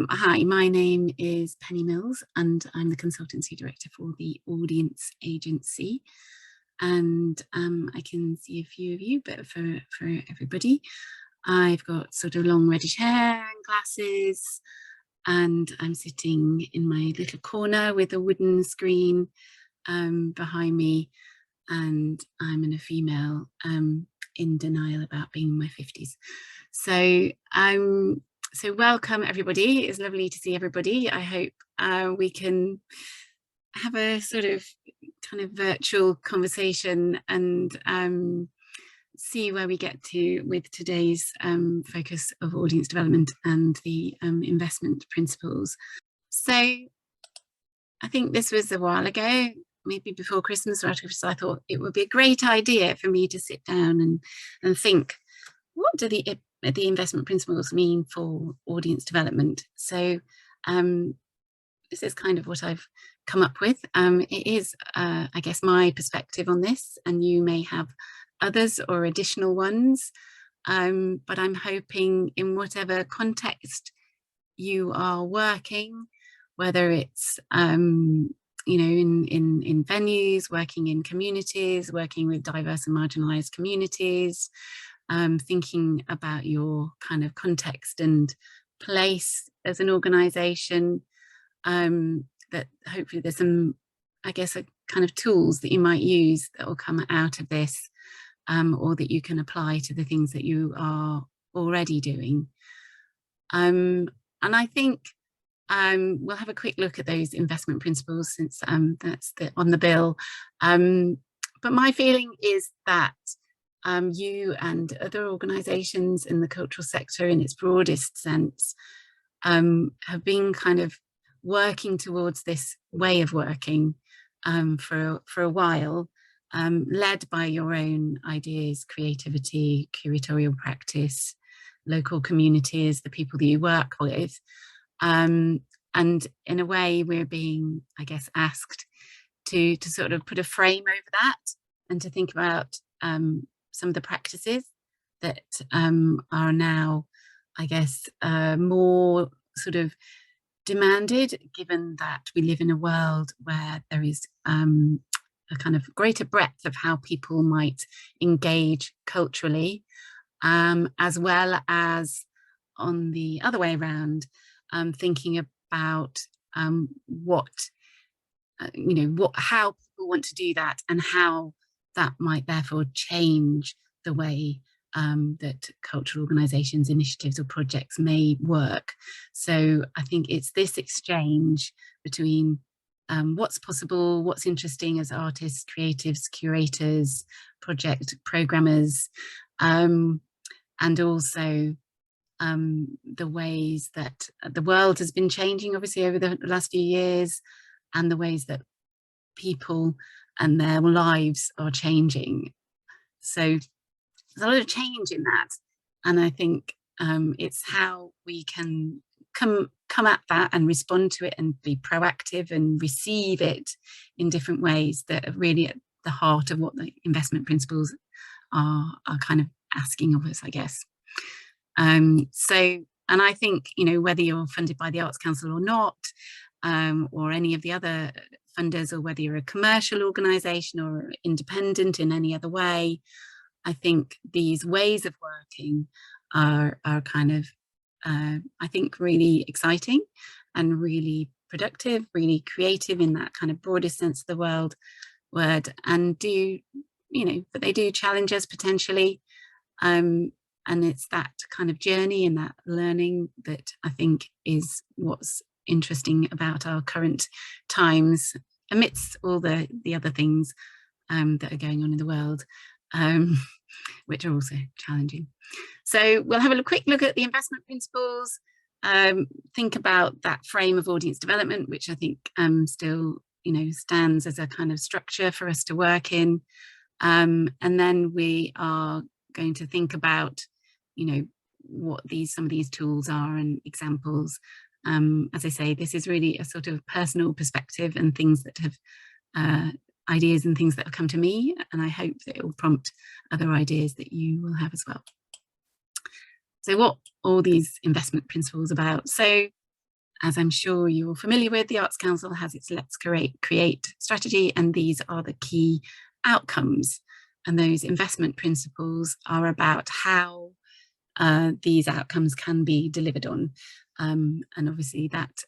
Hi, my name is Penny Mills and I'm the Consultancy Director for the Audience Agency. And I can see a few of you, but for everybody, I've got sort of long reddish hair and glasses, and I'm sitting in my little corner with a wooden screen behind me, and I'm a female in denial about being in my 50s. So welcome everybody. It's lovely to see everybody. I hope we can have a sort of kind of virtual conversation and see where we get to with today's focus of audience development and the investment principles. So I think this was a while ago, maybe before Christmas, or after Christmas. I thought it would be a great idea for me to sit down and think, what do the investment principles mean for audience development? So this is kind of what I've come up with. It is, I guess, my perspective on this, and you may have others or additional ones, but I'm hoping in whatever context you are working, whether it's you know, in venues, working in communities, working with diverse and marginalized communities, thinking about your kind of context and place as an organization, that hopefully there's some, I guess, a kind of tools that you might use that will come out of this, or that you can apply to the things that you are already doing. And I think we'll have a quick look at those investment principles, since that's on the bill. But my feeling is that you and other organisations in the cultural sector in its broadest sense have been kind of working towards this way of working for a while, led by your own ideas, creativity, curatorial practice, local communities, the people that you work with. And in a way, we're being, I guess, asked to sort of put a frame over that and to think about some of the practices that are now, I guess, more sort of demanded, given that we live in a world where there is a kind of greater breadth of how people might engage culturally, as well as on the other way around, thinking about what, how people want to do that, and how that might therefore change the way that cultural organisations, initiatives or projects may work. So I think it's this exchange between what's possible, what's interesting as artists, creatives, curators, project programmers, and also the ways that the world has been changing, obviously, over the last few years, and the ways that people and their lives are changing. So there's a lot of change in that, and I think it's how we can come at that and respond to it and be proactive and receive it in different ways that are really at the heart of what the investment principles are kind of asking of us, I guess. And I think, whether you're funded by the Arts Council or not, or any of the other funders, or whether you're a commercial organisation or independent in any other way, I think these ways of working are kind of, I think, really exciting and really productive, really creative in that kind of broadest sense of the word, and but they do challenge us potentially. And it's that kind of journey and that learning that I think is what's interesting about our current times, amidst all the other things that are going on in the world, which are also challenging. So we'll have a quick look at the investment principles, think about that frame of audience development, which I think still stands as a kind of structure for us to work in, and then we are going to think about what some of these tools are and examples. As I say, this is really a sort of personal perspective and things that have ideas and things that have come to me, and I hope that it will prompt other ideas that you will have as well. So what are all these investment principles about? So As I'm sure you're familiar with, the Arts Council has its Let's Create strategy, and these are the key outcomes. And those investment principles are about how these outcomes can be delivered on. And obviously that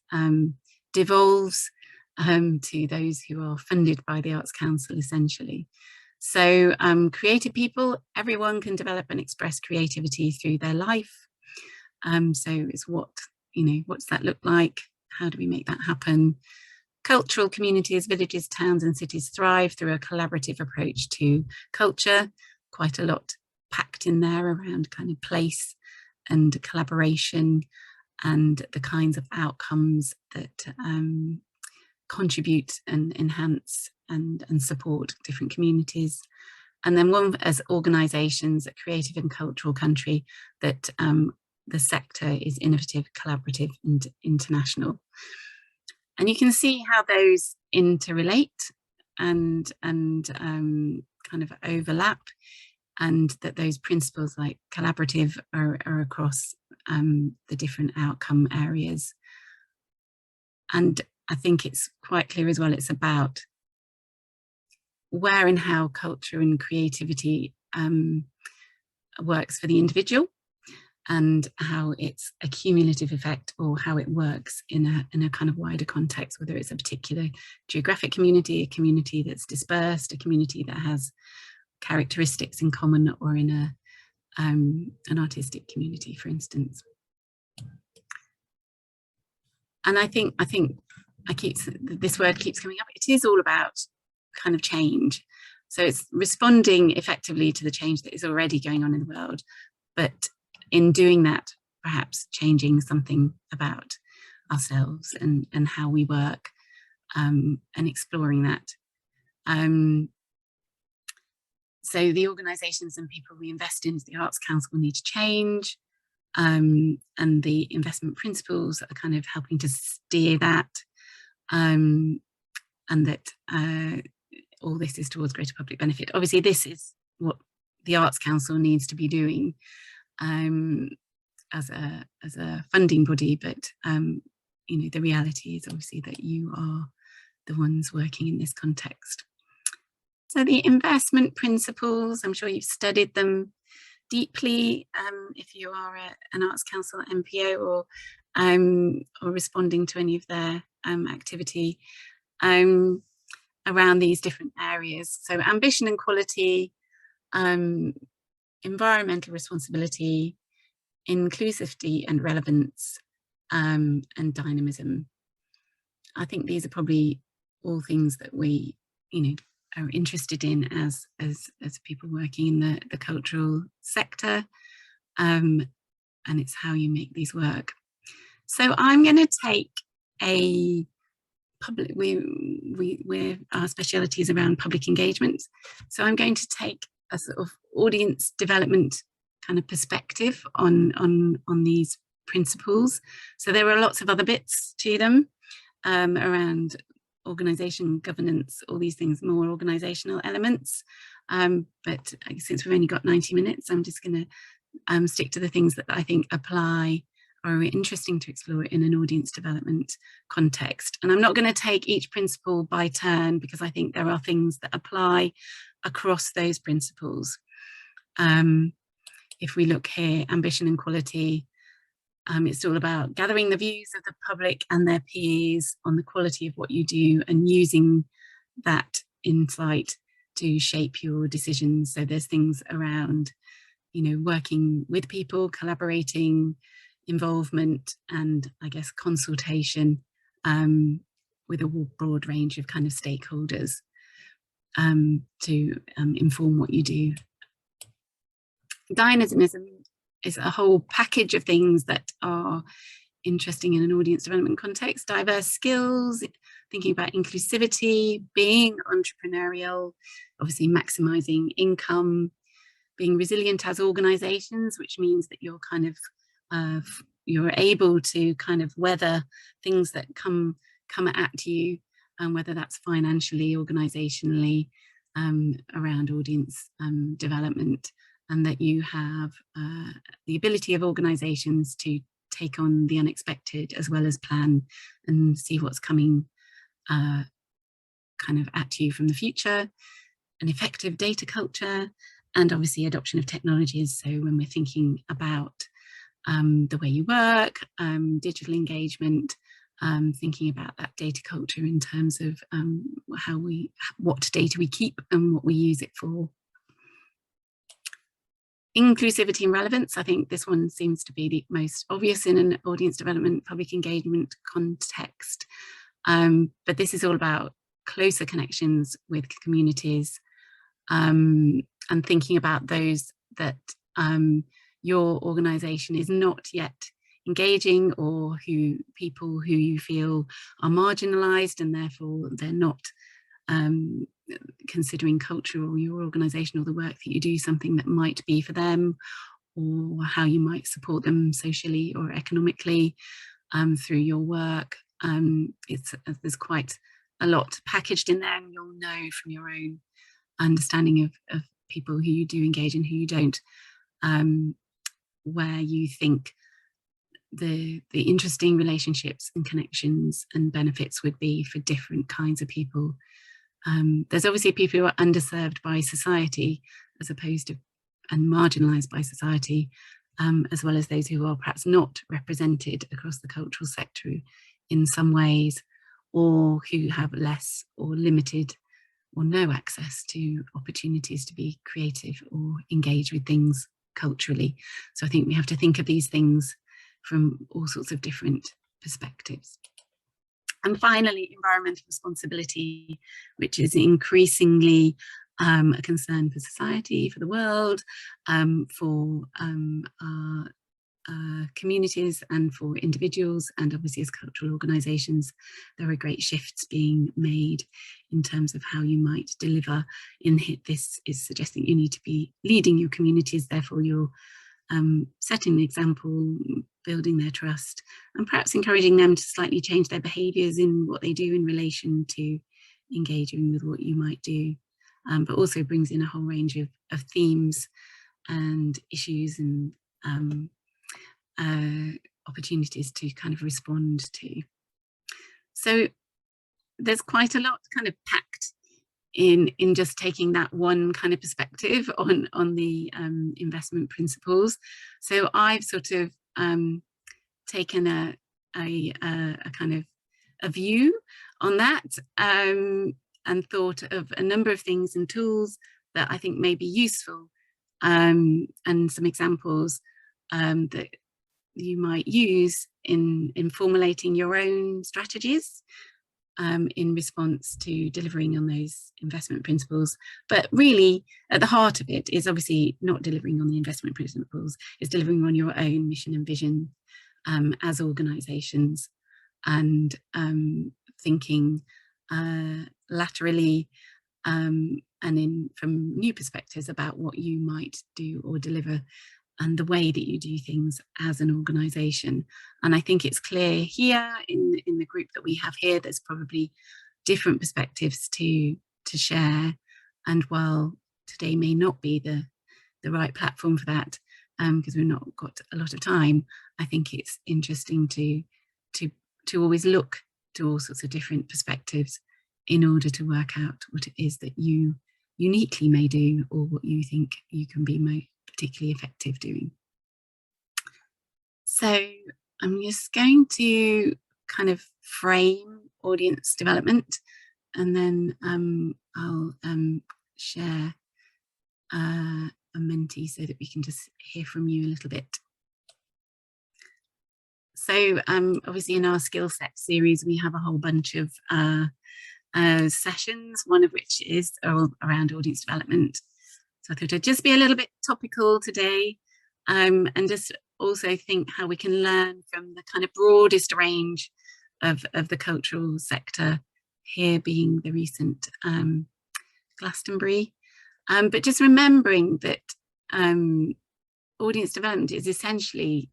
devolves to those who are funded by the Arts Council, essentially. So creative people, everyone can develop and express creativity through their life. So it's what's that look like? How do we make that happen? Cultural communities, villages, towns and cities thrive through a collaborative approach to culture. Quite a lot packed in there around kind of place and collaboration and the kinds of outcomes that contribute and enhance and support different communities. And then one, as organisations, a creative and cultural country, that the sector is innovative, collaborative and international. And you can see how those interrelate and kind of overlap, and that those principles like collaborative are across the different outcome areas. And I think it's quite clear as well, it's about where and how culture and creativity works for the individual, and how it's a cumulative effect, or how it works in a kind of wider context, whether it's a particular geographic community, a community that's dispersed, a community that has characteristics in common, or in an artistic community, for instance. And I think this word keeps coming up. It is all about kind of change. So it's responding effectively to the change that is already going on in the world, but in doing that, perhaps changing something about ourselves and how we work, and exploring that. So the organisations and people we invest in as the Arts Council need to change, and the investment principles are kind of helping to steer that, and that all this is towards greater public benefit. Obviously, this is what the Arts Council needs to be doing as a funding body, but the reality is obviously that you are the ones working in this context. So the investment principles, I'm sure you've studied them deeply if you are an Arts Council MPO or responding to any of their activity around these different areas. So ambition and quality, environmental responsibility, inclusivity and relevance, and dynamism. I think these are probably all things that we, are interested in as people working in the cultural sector, and it's how you make these work. So I'm going to take a public, our speciality is around public engagement. So I'm going to take a sort of audience development kind of perspective on these principles. So there are lots of other bits to them around organisation, governance, all these things, more organisational elements. But since we've only got 90 minutes, I'm just going to stick to the things that I think apply or are interesting to explore in an audience development context. And I'm not going to take each principle by turn, because I think there are things that apply across those principles. If we look here, ambition and quality, it's all about gathering the views of the public and their peers on the quality of what you do, and using that insight to shape your decisions. So there's things around, working with people, collaborating, involvement, and I guess consultation with a broad range of kind of stakeholders to inform what you do. Dynamism is a whole package of things that are interesting in an audience development context. Diverse skills, thinking about inclusivity, being entrepreneurial, obviously maximising income, being resilient as organisations, which means that you're kind of you're able to kind of weather things that come at you, and whether that's financially, organisationally, around audience development, and that you have the ability of organisations to take on the unexpected as well as plan and see what's coming kind of at you from the future, an effective data culture, and obviously adoption of technologies. So when we're thinking about the way you work, digital engagement, thinking about that data culture in terms of what data we keep and what we use it for. Inclusivity and relevance, I think this one seems to be the most obvious in an audience development, public engagement context. But this is all about closer connections with communities, and thinking about those that your organisation is not yet engaging, or people who you feel are marginalised and therefore they're not considering culture or your organisation or the work that you do something that might be for them, or how you might support them socially or economically through your work. There's quite a lot packaged in there, and you'll know from your own understanding of people who you do engage and who you don't, where you think the interesting relationships and connections and benefits would be for different kinds of people. There's obviously people who are underserved by society as opposed to and marginalised by society, as well as those who are perhaps not represented across the cultural sector in some ways, or who have less or limited or no access to opportunities to be creative or engage with things culturally. So I think we have to think of these things from all sorts of different perspectives. And finally, environmental responsibility, which is increasingly a concern for society, for the world, for our communities and for individuals, and obviously as cultural organisations, there are great shifts being made in terms of how you might deliver. This is suggesting you need to be leading your communities, therefore you're setting the example, building their trust, and perhaps encouraging them to slightly change their behaviours in what they do in relation to engaging with what you might do, but also brings in a whole range of themes and issues and opportunities to kind of respond to. So there's quite a lot kind of packed in just taking that one kind of perspective on the investment principles. So I've sort of taken a kind of a view on that, and thought of a number of things and tools that I think may be useful, and some examples that you might use in formulating your own strategies in response to delivering on those investment principles. But really, at the heart of it is obviously not delivering on the investment principles, it's delivering on your own mission and vision as organisations, and thinking laterally and from new perspectives about what you might do or deliver and the way that you do things as an organisation. And I think it's clear here in the group that we have here, there's probably different perspectives to share. And while today may not be the right platform for that, because we've not got a lot of time, I think it's interesting to always look to all sorts of different perspectives in order to work out what it is that you uniquely may do, or what you think you can be most particularly effective doing. So I'm just going to kind of frame audience development, and then I'll share a Menti so that we can just hear from you a little bit. So obviously in our Skillset series, we have a whole bunch of sessions, one of which is around audience development. So I thought I'd just be a little bit topical today, and just also think how we can learn from the kind of broadest range of the cultural sector, here being the recent Glastonbury. But just remembering that audience development is essentially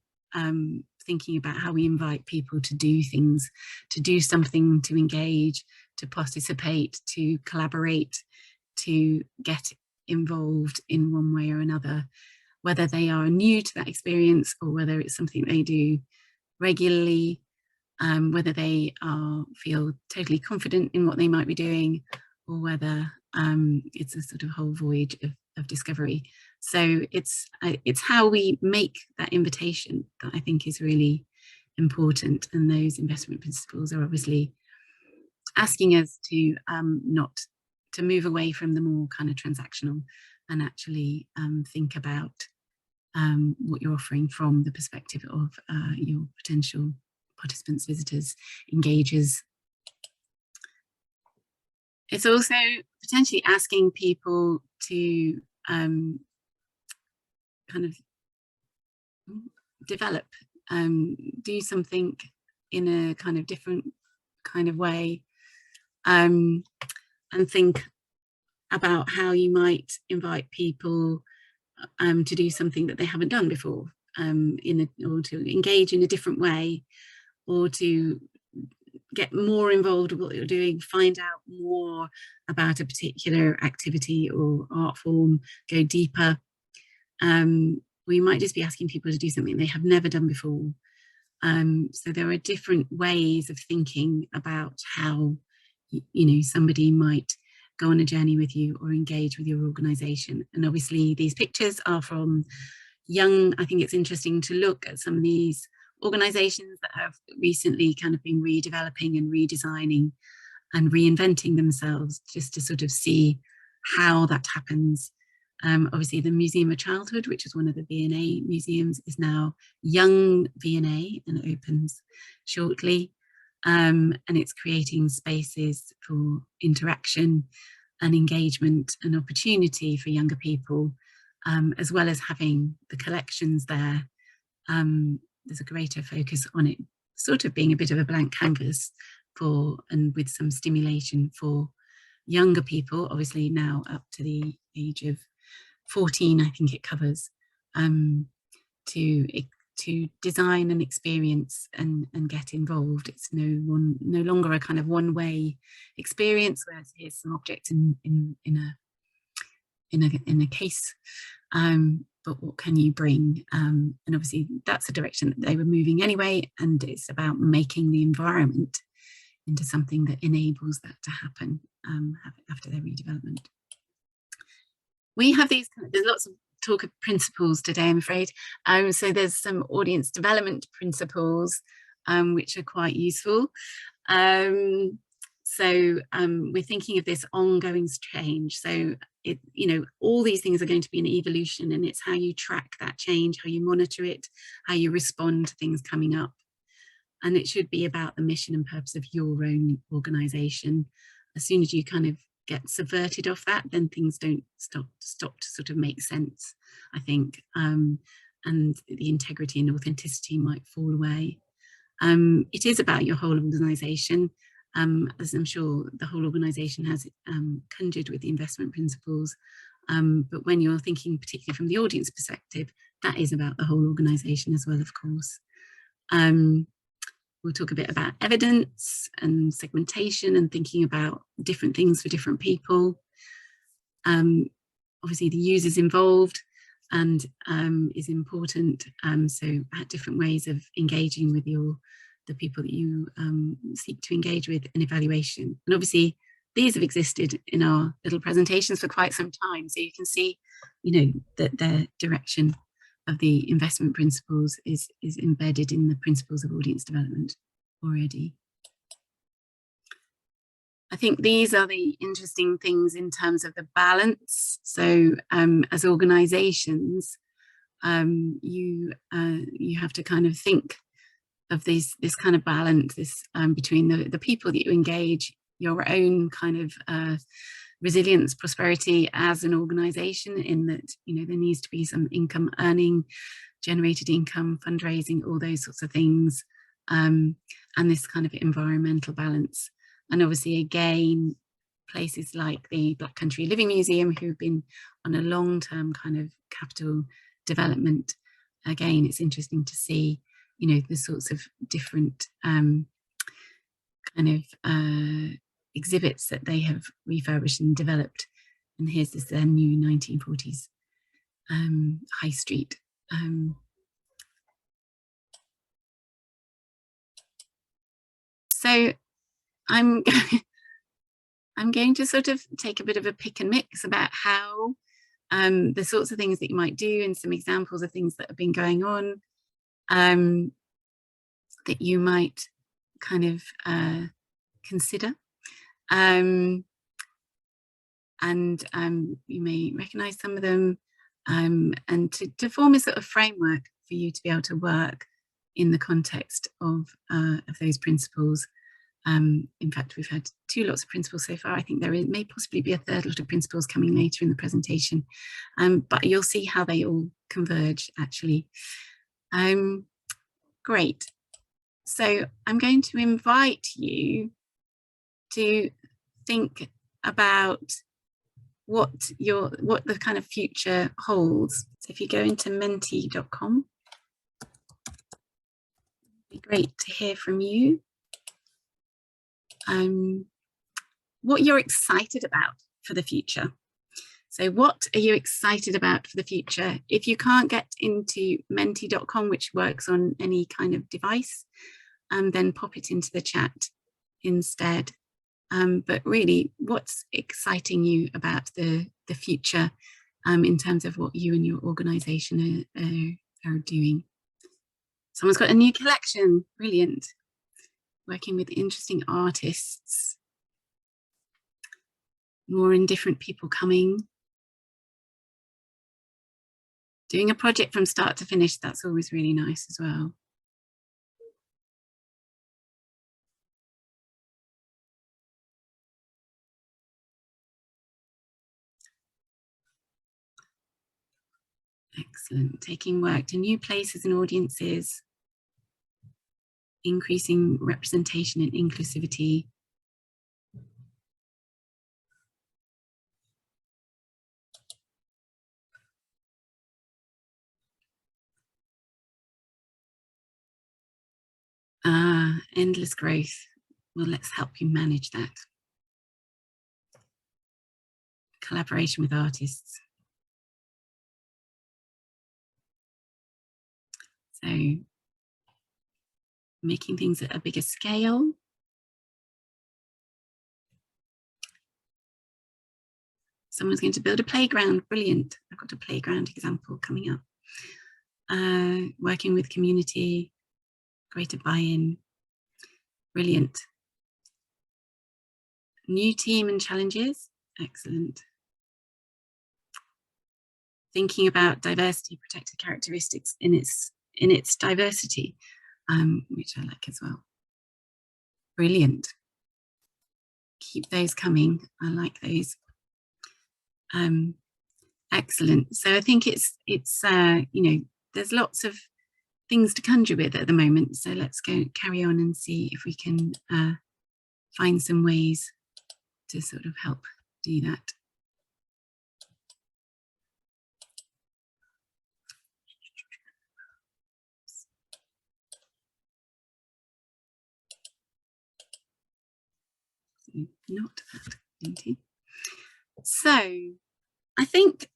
thinking about how we invite people to do things, to do something, to engage, to participate, to collaborate, to get involved in one way or another, whether they are new to that experience or whether it's something they do regularly, whether they feel totally confident in what they might be doing, or whether it's a sort of whole voyage of discovery. So it's how we make that invitation that I think is really important. And those investment principles are obviously asking us to not to move away from the more kind of transactional and actually think about what you're offering from the perspective of your potential participants, visitors, engagers. It's also potentially asking people to kind of develop, do something in a kind of different kind of way, and think about how you might invite people to do something that they haven't done before, or to engage in a different way, or to get more involved with what you're doing, find out more about a particular activity or art form, go deeper. We might just be asking people to do something they have never done before. So there are different ways of thinking about how somebody might go on a journey with you or engage with your organisation. And obviously these pictures are from young. I think it's interesting to look at some of these organisations that have recently kind of been redeveloping and redesigning and reinventing themselves, just to sort of see how that happens. Obviously the Museum of Childhood, which is one of the V&A museums, is now Young V&A and opens shortly. And it's creating spaces for interaction and engagement and opportunity for younger people, as well as having the collections there. There's a greater focus on it sort of being a bit of a blank canvas for, and with some stimulation for younger people, obviously now up to the age of 14, I think it covers, to design and experience and get involved. It's no longer a kind of one-way experience where here's some objects in a case, but what can you bring? And obviously that's the direction that they were moving anyway, and it's about making the environment into something that enables that to happen after their redevelopment. We have these, there's lots of talk of principles today, I'm afraid. So there's some audience development principles, which are quite useful. So we're thinking of this ongoing change. So all these things are going to be an evolution, and it's how you track that change, how you monitor it, how you respond to things coming up. And it should be about the mission and purpose of your own organisation. As soon as you kind of get subverted off that, then things don't stop to sort of make sense, I think, and the integrity and authenticity might fall away. It is about your whole organisation, as I'm sure the whole organisation has conjured with the investment principles, but when you're thinking particularly from the audience perspective, that is about the whole organisation as well, of course. We'll talk a bit about evidence and segmentation and thinking about different things for different people. Obviously the users involved and is important. So different ways of engaging with the people that you seek to engage with in evaluation. And obviously these have existed in our little presentations for quite some time. So you can see, that the direction of the investment principles is embedded in the principles of audience development already. I think these are the interesting things in terms of the balance. So as organizations, you have to kind of think of this kind of balance, between the people that you engage, your own kind of resilience, prosperity as an organization, in that there needs to be some income earning, generated income, fundraising, all those sorts of things, and this kind of environmental balance. And obviously again, places like the Black Country Living Museum, who've been on a long-term kind of capital development, again it's interesting to see the sorts of different kind of exhibits that they have refurbished and developed. And here's this their new 1940s high street So I'm I'm going to sort of take a bit of a pick and mix about how the sorts of things that you might do and some examples of things that have been going on that you might kind of consider. And you may recognize some of them, and to form a sort of framework for you to be able to work in the context of those principles. In fact, we've had 2 lots of principles so far. I think there may possibly be a 3rd lot of principles coming later in the presentation, but you'll see how they all converge actually. Great. So I'm going to invite you to think about what the kind of future holds. So if you go into menti.com, it'd be great to hear from you. What you're excited about for the future. So what are you excited about for the future? If you can't get into menti.com, which works on any kind of device, then pop it into the chat instead. But really, what's exciting you about the future in terms of what you and your organization are doing? Someone's got a new collection, brilliant. Working with interesting artists. More and different people coming. Doing a project from start to finish, that's always really nice as well. Excellent. Taking work to new places and audiences. Increasing representation and inclusivity. Endless growth. Well, let's help you manage that. Collaboration with artists. So making things at a bigger scale. Someone's going to build a playground. Brilliant. I've got a playground example coming up. Working with community, greater buy-in. Brilliant. New team and challenges. Excellent. Thinking about diversity, protected characteristics in its diversity, which I like as well. Brilliant. Keep those coming. I like those. Excellent. So I think it's you know, there's lots of things to conjure with at the moment. So let's go carry on and see if we can find some ways to sort of help do that. Not that. So I think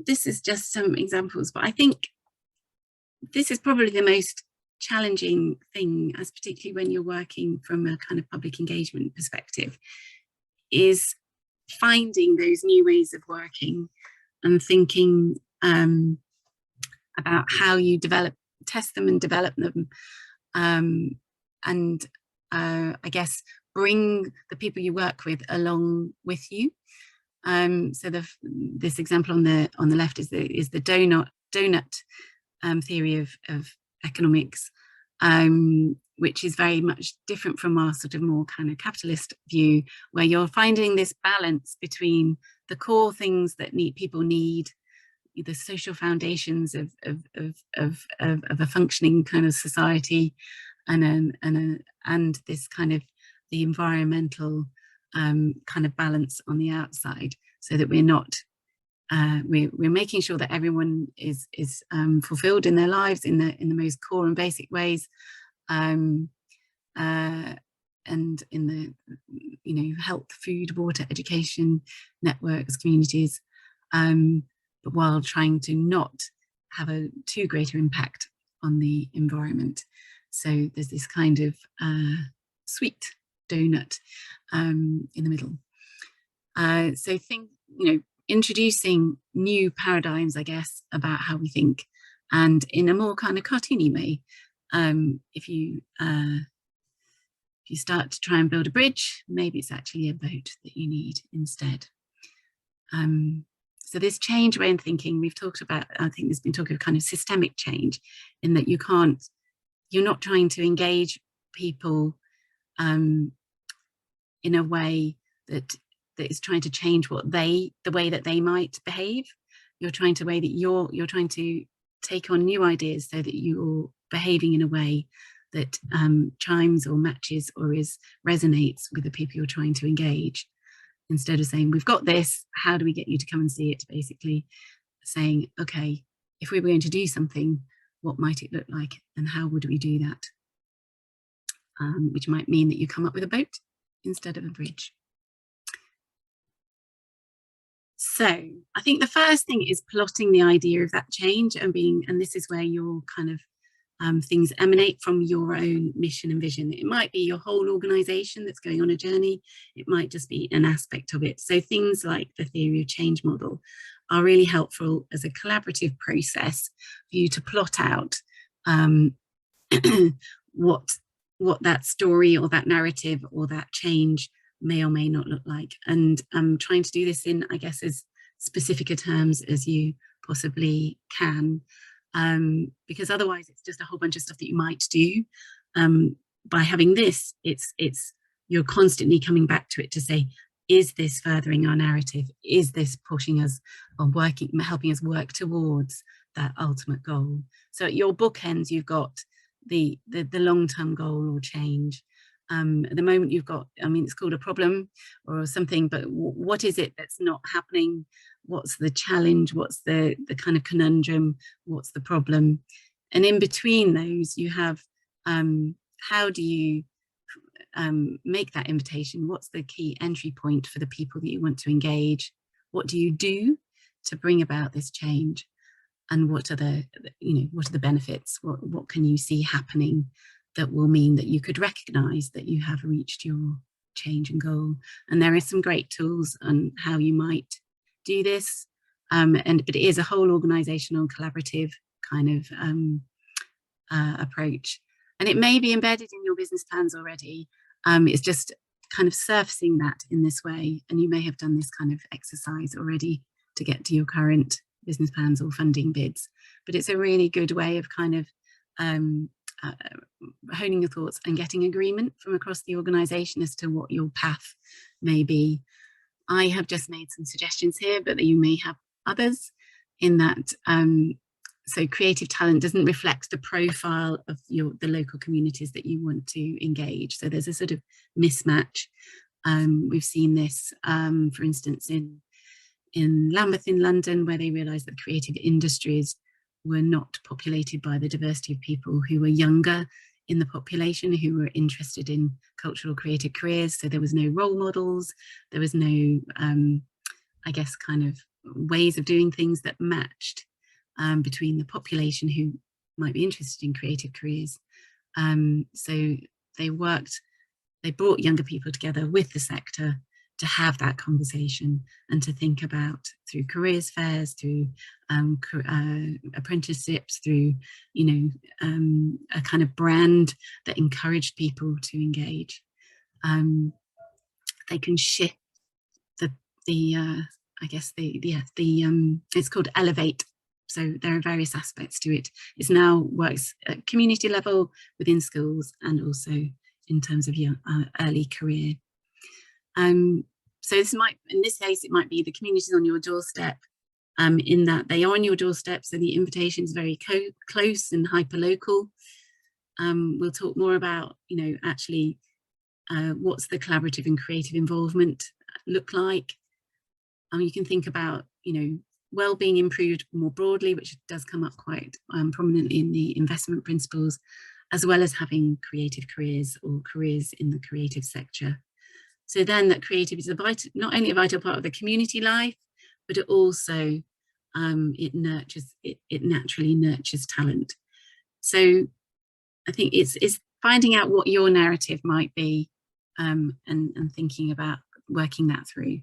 this is just some examples, but I think this is probably the most challenging thing, as particularly when you're working from a kind of public engagement perspective, is finding those new ways of working and thinking about how you test them and develop them, and I guess bring the people you work with along with you. So this example on the left is the donut theory of economics, which is very much different from our sort of more kind of capitalist view, where you're finding this balance between the core things that people need, the social foundations of a functioning kind of society, and this kind of the environmental kind of balance on the outside, so that we're not we're making sure that everyone is fulfilled in their lives in the most core and basic ways, and in the health, food, water, education, networks, communities, but while trying to not have a too greater impact on the environment. So there's this kind of sweet donut in the middle. So introducing new paradigms, I guess, about how we think, and in a more kind of cartoony way. If you start to try and build a bridge, maybe it's actually a boat that you need instead. So this change way in thinking, we've talked about, I think there's been talk of kind of systemic change, in that you're not trying to engage people in a way that is trying to change the way that they might behave. You're trying to take on new ideas so that you're behaving in a way that chimes or matches or resonates with the people you're trying to engage. Instead of saying, we've got this, how do we get you to come and see it? Basically saying, okay, if we were going to do something, what might it look like and how would we do that? Which might mean that you come up with a boat instead of a bridge. So I think the first thing is plotting the idea of that change and this is where your kind of things emanate from your own mission and vision. It might be your whole organization that's going on a journey. It might just be an aspect of it. So things like the theory of change model are really helpful as a collaborative process for you to plot out what that story or that narrative or that change may or may not look like. And trying to do this in, I guess, as specific a terms as you possibly can. Because otherwise it's just a whole bunch of stuff that you might do. By having this, you're constantly coming back to it to say, is this furthering our narrative? Is this pushing us or helping us work towards that ultimate goal? So at your bookends, you've got the long-term goal or change. At the moment you've got, it's called a problem or something, but what is it that's not happening? What's the challenge? What's the kind of conundrum? What's the problem? And in between those, you have, how do you make that invitation? What's the key entry point for the people that you want to engage? What do you do to bring about this change? And what are the benefits? What can you see happening that will mean that you could recognize that you have reached your change and goal? And there are some great tools on how you might do this. But it is a whole organizational collaborative kind of approach. And it may be embedded in your business plans already. It's just kind of surfacing that in this way. And you may have done this kind of exercise already to get to your current business plans or funding bids. But it's a really good way of kind of honing your thoughts and getting agreement from across the organization as to what your path may be. I have just made some suggestions here, but you may have others in that. So creative talent doesn't reflect the profile of the local communities that you want to engage. So there's a sort of mismatch. We've seen this, for instance, in Lambeth in London, where they realised that creative industries were not populated by the diversity of people who were younger in the population, who were interested in cultural creative careers. So there was no role models, there was no, I guess, kind of ways of doing things that matched between the population who might be interested in creative careers. So they brought younger people together with the sector to have that conversation and to think about, through careers fairs, through apprenticeships, through a kind of brand that encouraged people to engage. They can shift it's called Elevate. So there are various aspects to it. It now works at community level within schools and also in terms of your early career. So in this case, it might be the communities on your doorstep, in that they are on your doorstep. So the invitation is very close and hyper-local. We'll talk more about, actually what's the collaborative and creative involvement look like. You can think about, well-being improved more broadly, which does come up quite prominently in the investment principles, as well as having creative careers or careers in the creative sector. So then that creative is not only a vital part of the community life, but it also, it naturally nurtures talent. So I think it's finding out what your narrative might be, and thinking about working that through,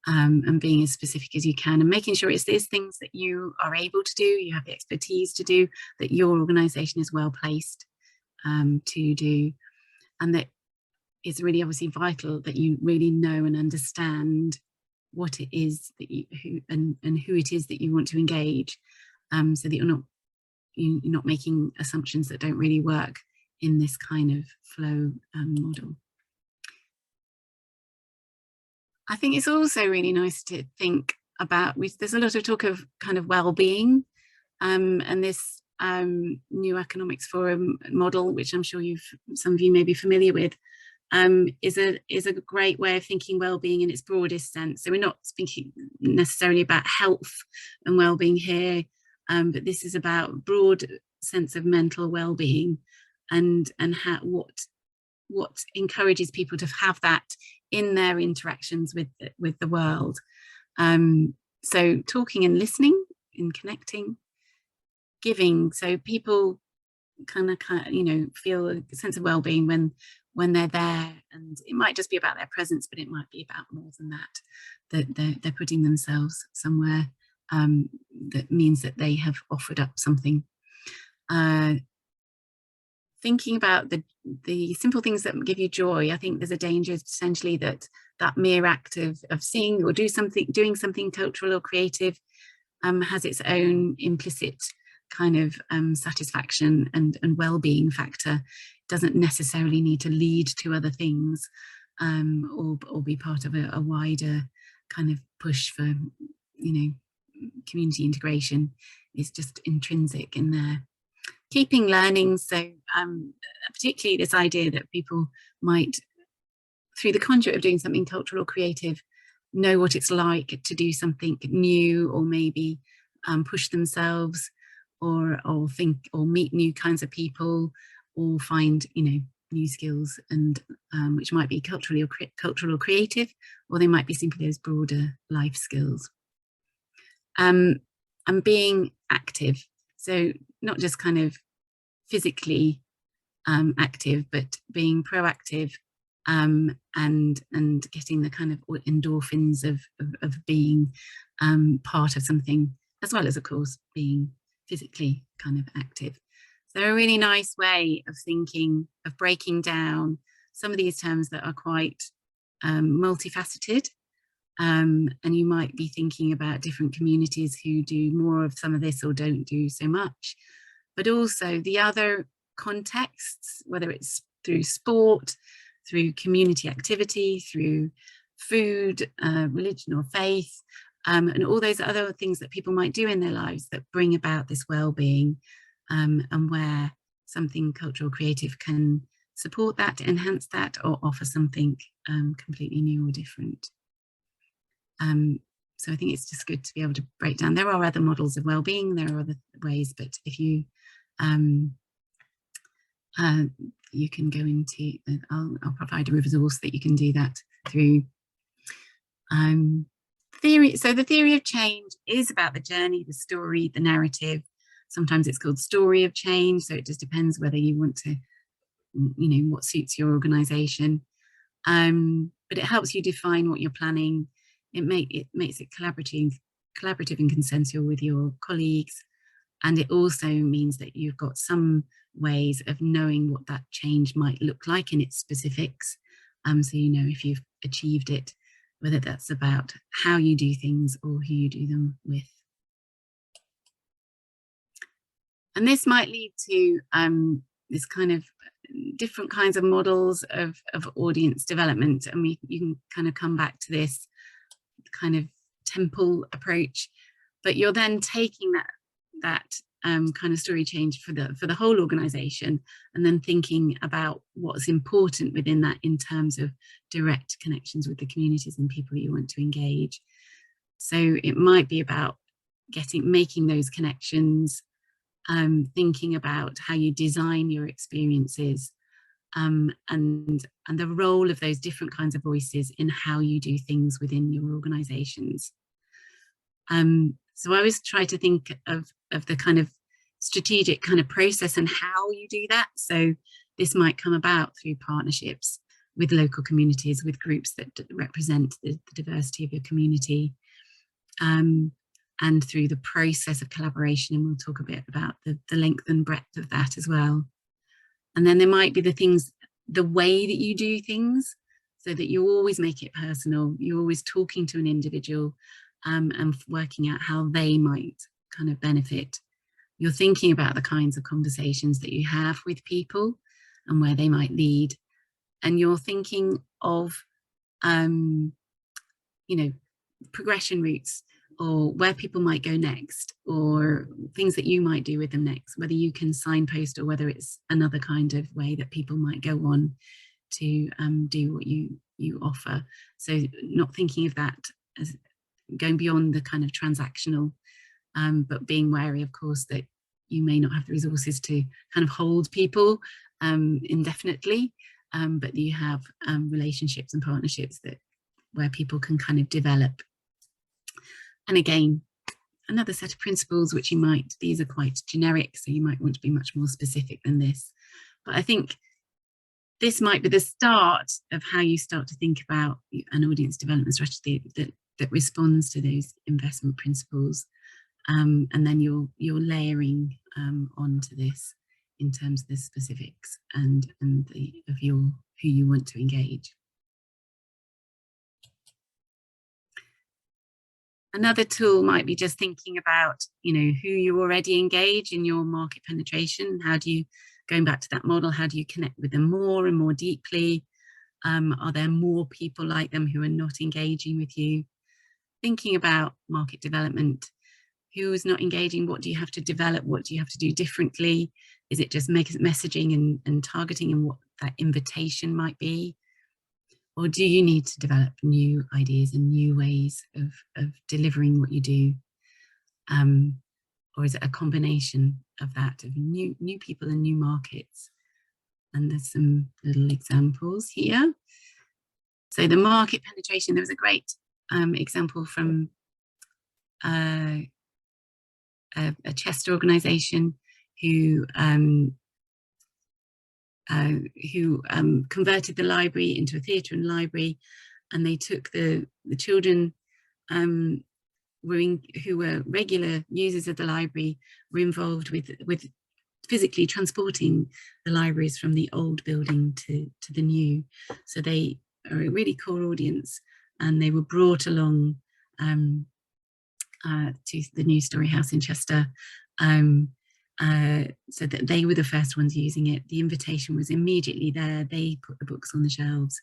and being as specific as you can, and making sure it's these things that you are able to do, you have the expertise to do, that your organisation is well placed to do, and that it's really obviously vital that you really know and understand what it is that you who it is that you want to engage, so that you're not making assumptions that don't really work in this kind of flow model. I think it's also really nice to think about, there's a lot of talk of kind of well-being, and this new economics forum model, which I'm sure some of you may be familiar with, is a great way of thinking well-being in its broadest sense. So we're not speaking necessarily about health and well-being here, but this is about broad sense of mental well-being, and what encourages people to have that in their interactions with the world. So talking and listening, and connecting, giving, so people kind of feel a sense of well-being when they're there, and it might just be about their presence, but it might be about more than that they're putting themselves somewhere that means that they have offered up something. Thinking about the simple things that give you joy. I think there's a danger potentially that mere act of seeing or doing something cultural or creative has its own implicit kind of satisfaction and well-being factor. Doesn't necessarily need to lead to other things, or be part of a wider kind of push for community integration. It's just intrinsic in there. Keeping learning, so particularly this idea that people might, through the conduit of doing something cultural or creative, know what it's like to do something new, or maybe push themselves, or think, or meet new kinds of people, or find new skills, and which might be cultural or creative, or they might be simply those broader life skills. And being active, so not just kind of physically active, but being proactive, and getting the kind of endorphins of being part of something, as well as, of course, being physically kind of active. So a really nice way of thinking, of breaking down some of these terms that are quite multifaceted. And you might be thinking about different communities who do more of some of this or don't do so much, but also the other contexts, whether it's through sport, through community activity, through food, religion or faith, and all those other things that people might do in their lives that bring about this well-being, and where something cultural creative can support that, enhance that, or offer something completely new or different. So I think it's just good to be able to break down. There are other models of well-being, there are other ways, but if you you can go into, I'll provide a resource that you can do that through. Theory. So the theory of change is about the journey, the story, the narrative. Sometimes it's called story of change. So it just depends whether you want to, what suits your organization. But it helps you define what you're planning. It makes it collaborative and consensual with your colleagues. And it also means that you've got some ways of knowing what that change might look like in its specifics. So you know if you've achieved it, whether that's about how you do things or who you do them with. And this might lead to this kind of different kinds of models of audience development. And you can kind of come back to this kind of temple approach, but you're then taking that kind of story change for the whole organization, and then thinking about what's important within that in terms of direct connections with the communities and people you want to engage. So it might be about making those connections, thinking about how you design your experiences, and the role of those different kinds of voices in how you do things within your organizations. So I always try to think of the kind of strategic kind of process and how you do that. So this might come about through partnerships with local communities, with groups that represent the diversity of your community, and through the process of collaboration. And we'll talk a bit about the length and breadth of that as well. And then there might be the things, the way that you do things, so that you always make it personal. You're always talking to an individual and working out how they might kind of benefit. You're thinking about the kinds of conversations that you have with people and where they might lead. And you're thinking of, you know, progression routes, or where people might go next, or things that you might do with them next, whether you can signpost or whether it's another kind of way that people might go on to do what you offer. So not thinking of that as going beyond the kind of transactional, but being wary, of course, that you may not have the resources to kind of hold people indefinitely, but you have relationships and partnerships that where people can kind of develop. And again, another set of principles which you might, these are quite generic, so you might want to be much more specific than this. But I think this might be the start of how you start to think about an audience development strategy that responds to those investment principles. And then you're layering onto this in terms of the specifics and of who you want to engage. Another tool might be just thinking about, you know, who you already engage in your market penetration. How do you, going back to that model, how do you connect with them more and more deeply? Are there more people like them who are not engaging with you? Thinking about market development. Who is not engaging? What do you have to develop? What do you have to do differently? Is it just messaging and targeting and what that invitation might be? Or do you need to develop new ideas and new ways of delivering what you do? Or is it a combination of that, of new people and new markets? And there's some little examples here. So the market penetration, there was a great example from a Chester organisation who converted the library into a theatre and library, and they took the children who were regular users of the library, were involved with physically transporting the libraries from the old building to the new. So they are a really core audience, and they were brought along to the new Story House in Chester, so that they were the first ones using it. The invitation was immediately there. They put the books on the shelves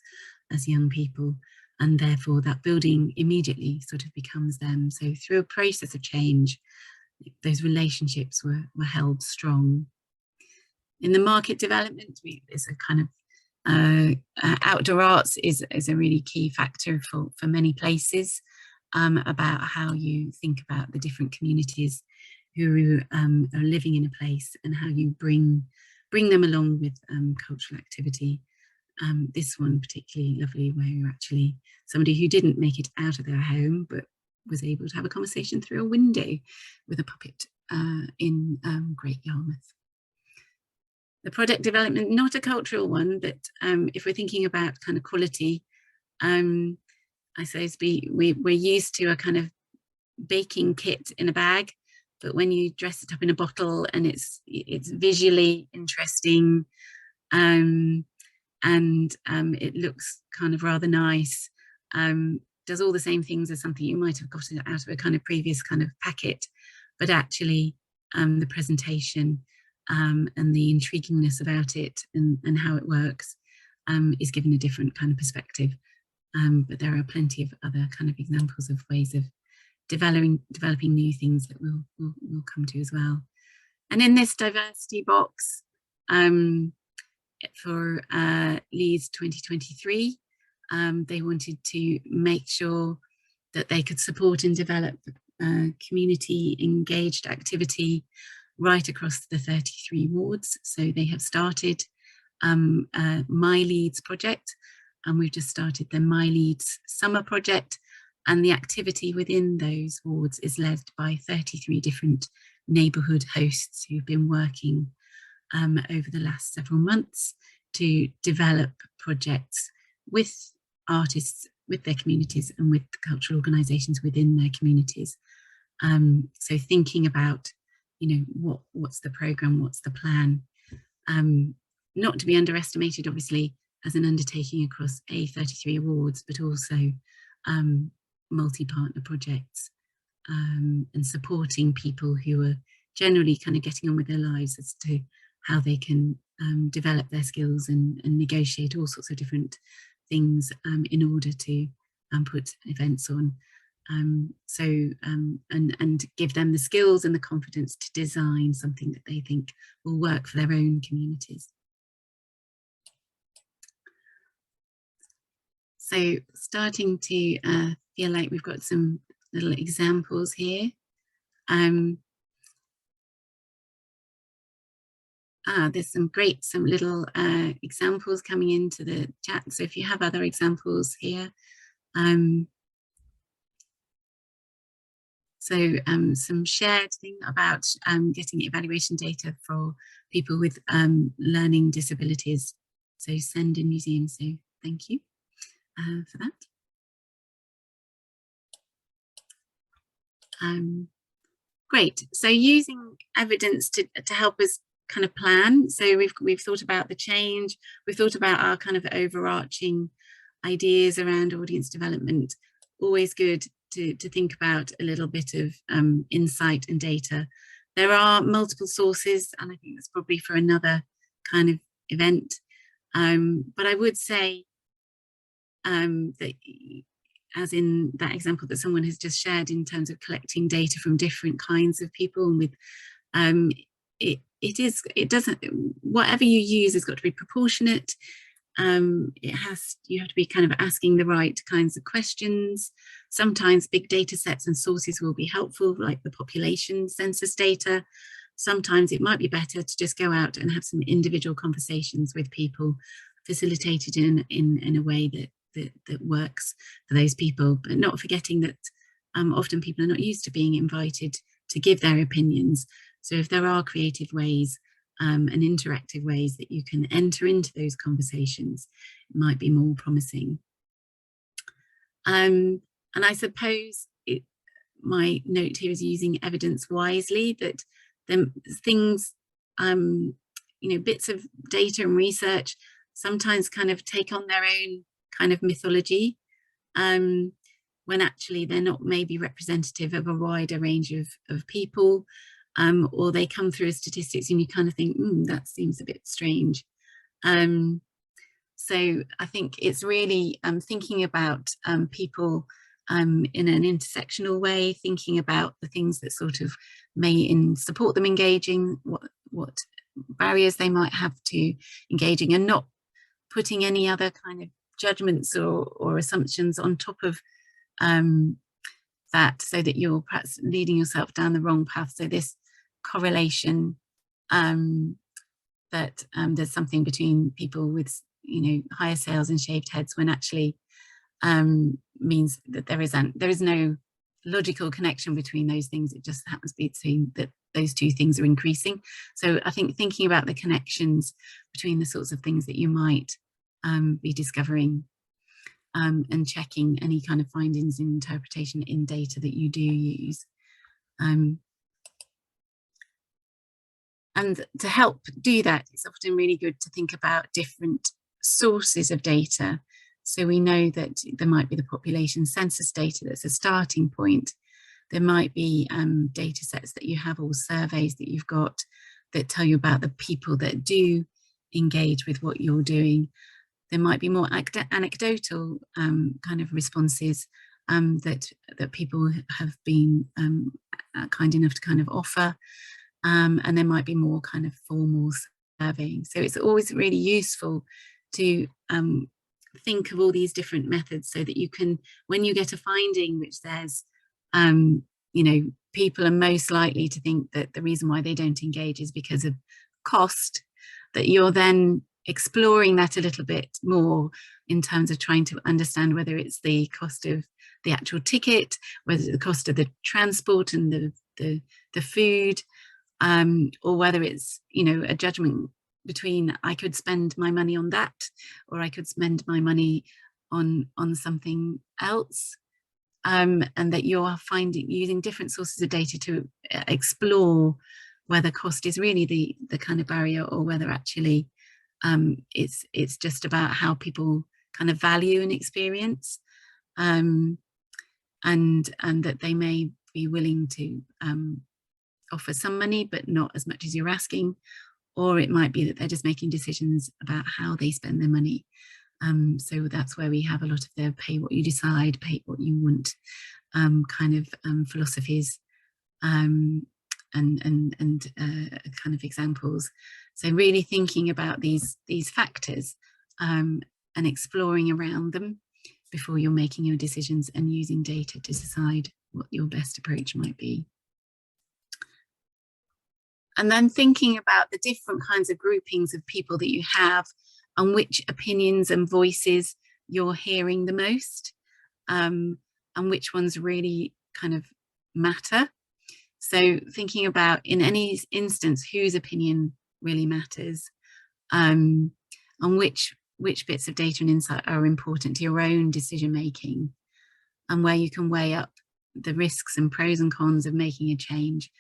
as young people, and therefore that building immediately sort of becomes them. So through a process of change, those relationships were held strong. In the market development, it's a kind of outdoor arts is a really key factor for many places, about how you think about the different communities who are living in a place and how you bring them along with cultural activity. This one particularly lovely, where you're actually somebody who didn't make it out of their home but was able to have a conversation through a window with a puppet in Great Yarmouth. The product development, not a cultural one, but if we're thinking about kind of quality, I suppose we're used to a kind of baking kit in a bag, but when you dress it up in a bottle and it's visually interesting, and it looks kind of rather nice, does all the same things as something you might have gotten out of a kind of previous kind of packet, but actually the presentation and the intriguingness about it and how it works is given a different kind of perspective. But there are plenty of other kind of examples of ways of developing new things that we'll come to as well. And in this diversity box for Leeds 2023, they wanted to make sure that they could support and develop community engaged activity right across the 33 wards. So they have started My Leeds project, and we've just started the My Leeds summer project, and the activity within those wards is led by 33 different neighbourhood hosts who've been working over the last several months to develop projects with artists, with their communities, and with the cultural organisations within their communities. So thinking about, what's the programme, what's the plan, not to be underestimated, obviously, as an undertaking across A33 awards, but also multi-partner projects, and supporting people who are generally kind of getting on with their lives as to how they can develop their skills and negotiate all sorts of different things in order to put events on. And give them the skills and the confidence to design something that they think will work for their own communities. So starting to feel like we've got some little examples here. There's some little examples coming into the chat. So if you have other examples here. Some shared thing about getting evaluation data for people with learning disabilities. So send in museum. So thank you for that. Great. So using evidence to help us kind of plan. So we've thought about the change. We've thought about our kind of overarching ideas around audience development. Always good to think about a little bit of insight and data. There are multiple sources, and I think that's probably for another kind of event. But I would say that, as in that example that someone has just shared in terms of collecting data from different kinds of people, and with whatever you use has got to be proportionate. You have to be kind of asking the right kinds of questions. Sometimes big data sets and sources will be helpful, like the population census data. Sometimes it might be better to just go out and have some individual conversations with people, facilitated in a way that works for those people, but not forgetting that often people are not used to being invited to give their opinions. So if there are creative ways and interactive ways that you can enter into those conversations, it might be more promising. And I suppose my note here is using evidence wisely, that things, bits of data and research sometimes kind of take on their own kind of mythology, when actually they're not maybe representative of a wider range of people, or they come through as statistics and you kind of think, that seems a bit strange. So I think it's really thinking about people in an intersectional way, thinking about the things that sort of may support them engaging, what barriers they might have to engaging, and not putting any other kind of judgments or assumptions on top of that, so that you're perhaps leading yourself down the wrong path. So this correlation, that there's something between people with higher sales and shaved heads, when actually means that there is no logical connection between those things. It just happens to be saying that those two things are increasing. So I think thinking about the connections between the sorts of things that you might be discovering, and checking any kind of findings in interpretation in data that you do use. And to help do that, it's often really good to think about different sources of data. So we know that there might be the population census data that's a starting point. There might be data sets that you have, or surveys that you've got that tell you about the people that do engage with what you're doing. There might be more anecdotal kind of responses that people have been kind enough to kind of offer. And there might be more kind of formal surveying. So it's always really useful to think of all these different methods, so that you can, when you get a finding which says, people are most likely to think that the reason why they don't engage is because of cost, that you're then exploring that a little bit more in terms of trying to understand whether it's the cost of the actual ticket, whether it's the cost of the transport and the food, or whether it's, you know, a judgment between I could spend my money on that, or I could spend my money on something else. And that you're using different sources of data to explore whether cost is really the kind of barrier, or whether actually it's just about how people kind of value an experience, and that they may be willing to offer some money but not as much as you're asking, or it might be that they're just making decisions about how they spend their money. So that's where we have a lot of the pay what you decide, pay what you want kind of philosophies, and kind of examples. So really thinking about these factors and exploring around them before you're making your decisions, and using data to decide what your best approach might be. And then thinking about the different kinds of groupings of people that you have, and which opinions and voices you're hearing the most, and which ones really kind of matter. So thinking about, in any instance, whose opinion really matters, and which bits of data and insight are important to your own decision making, and where you can weigh up the risks and pros and cons of making a change,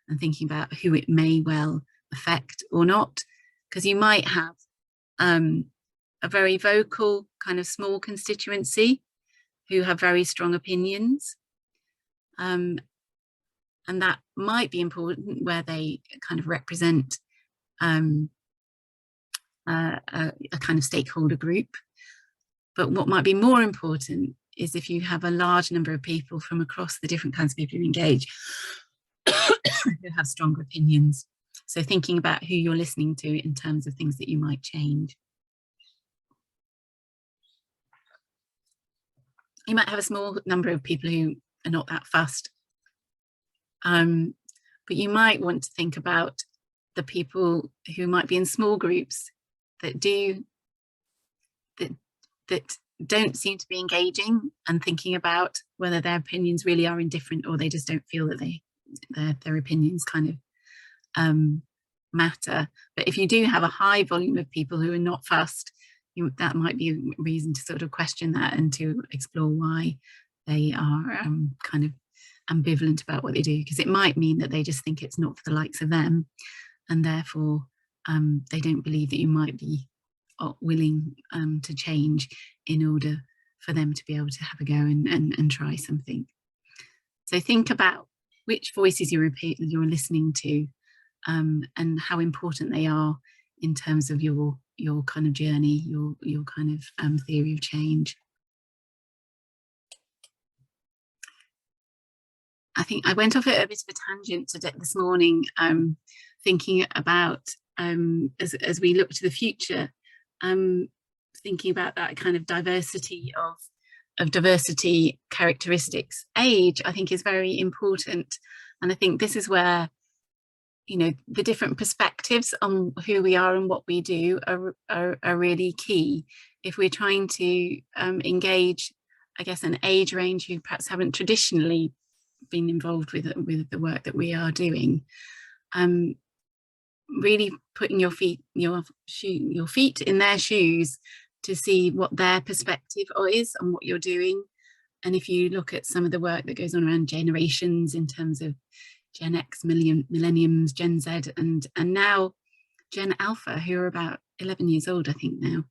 and thinking about who it may well affect or not. Because you might have a very vocal kind of small constituency who have very strong opinions, and that might be important where they kind of represent a kind of stakeholder group. But what might be more important is if you have a large number of people from across the different kinds of people who engage who have stronger opinions. So thinking about who you're listening to in terms of things that you might change. You might have a small number of people who are not that fussed, but you might want to think about the people who might be in small groups that don't seem to be engaging, and thinking about whether their opinions really are indifferent, or they just don't feel that their opinions kind of matter. But if you do have a high volume of people who are not fussed, that might be a reason to sort of question that, and to explore why they are kind of ambivalent about what they do, because it might mean that they just think it's not for the likes of them, and therefore they don't believe that you might be willing to change in order for them to be able to have a go and try something. So think about which voices you're listening to, and how important they are in terms of your kind of journey, your kind of theory of change. I think I went off at a bit of a tangent this morning, thinking about as we look to the future, thinking about that kind of diversity of diversity characteristics. Age, I think, is very important, and I think this is where, you know, the different perspectives on who we are and what we do are really key. If we're trying to engage, I guess, an age range who perhaps haven't traditionally been involved with the work that we are doing, really putting your feet in their shoes to see what their perspective is on what you're doing. And if you look at some of the work that goes on around generations in terms of Gen X, millenniums, Gen Z, and now Gen Alpha, who are about 11 years old, I think now,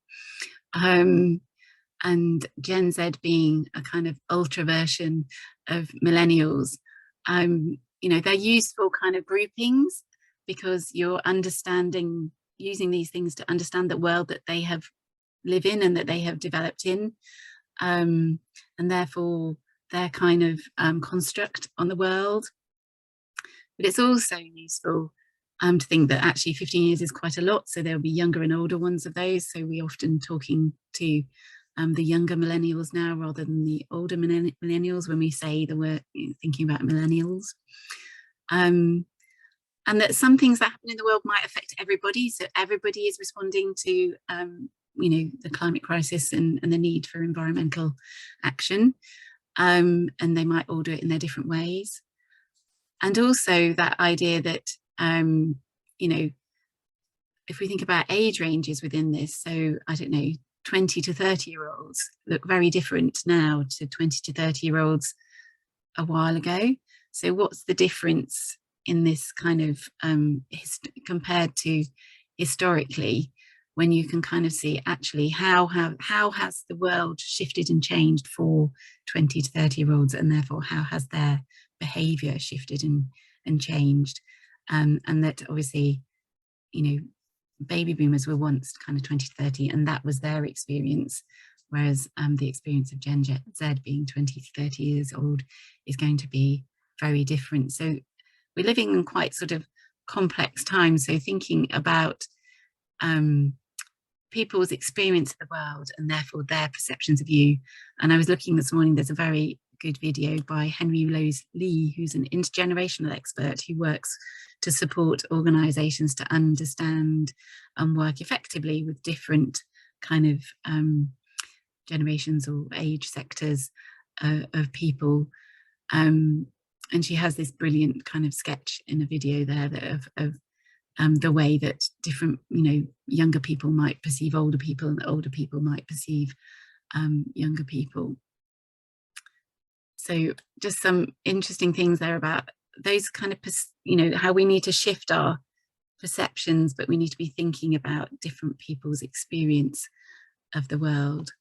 and Gen Z being a kind of ultra version of millennials, you know, they're useful kind of groupings, because you're using these things to understand the world that they live in and that they have developed in, and therefore their kind of construct on the world. But it's also useful to think that actually 15 years is quite a lot, so there'll be younger and older ones of those. So we're often talking to the younger millennials now rather than the older millennials when we say that we're thinking about millennials. And that some things that happen in the world might affect everybody. So everybody is responding to, you know, the climate crisis and the need for environmental action. And they might all do it in their different ways. And also that idea that You know, if we think about age ranges within this, so I don't know, 20 to 30-year-olds look very different now to 20 to 30-year-olds a while ago. So what's the difference in this kind of compared to historically, when you can kind of see actually how has the world shifted and changed for 20 to 30-year-olds, and therefore how has their behavior shifted and changed, and that obviously, you know, baby boomers were once kind of 20 to 30, and that was their experience, whereas the experience of Gen Z being 20 to 30 years old is going to be very different. So we're living in quite sort of complex times. So thinking about people's experience of the world and therefore their perceptions of you. And I was looking this morning, there's a very good video by Henry Rose Lee, who's an intergenerational expert who works to support organizations to understand and work effectively with different kind of generations or age sectors of people. And she has this brilliant kind of sketch in a video there that of the way that different, you know, younger people might perceive older people and older people might perceive younger people. So just some interesting things there about those kind of, you know, how we need to shift our perceptions, but we need to be thinking about different people's experience of the world.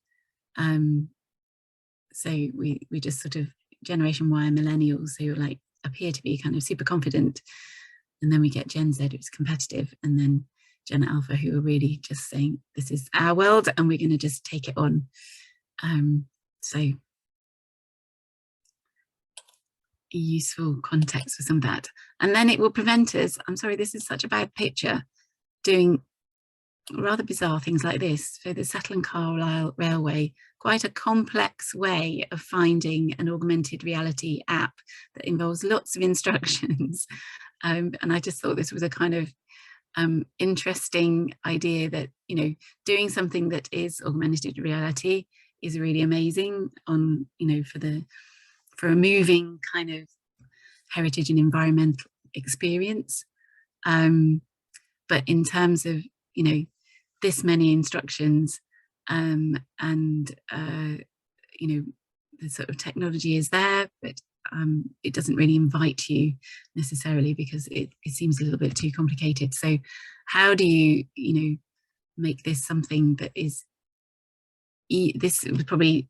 So we just sort of Generation Y and millennials who like appear to be kind of super confident, and then we get Gen Z who's competitive, and then Gen Alpha who are really just saying this is our world and we're going to just take it on. So useful context for some of that, and then it will prevent us, I'm sorry, this is such a bad picture, doing rather bizarre things like this. For the Satellite Car Railway, quite a complex way of finding an augmented reality app that involves lots of instructions. And I just thought this was a kind of interesting idea that, you know, doing something that is augmented reality is really amazing on, you know, for a moving kind of heritage and environmental experience. But in terms of, you know, this many instructions and, you know, the sort of technology is there, but it doesn't really invite you necessarily because it seems a little bit too complicated. So how do you, you know, make this something that is, this was probably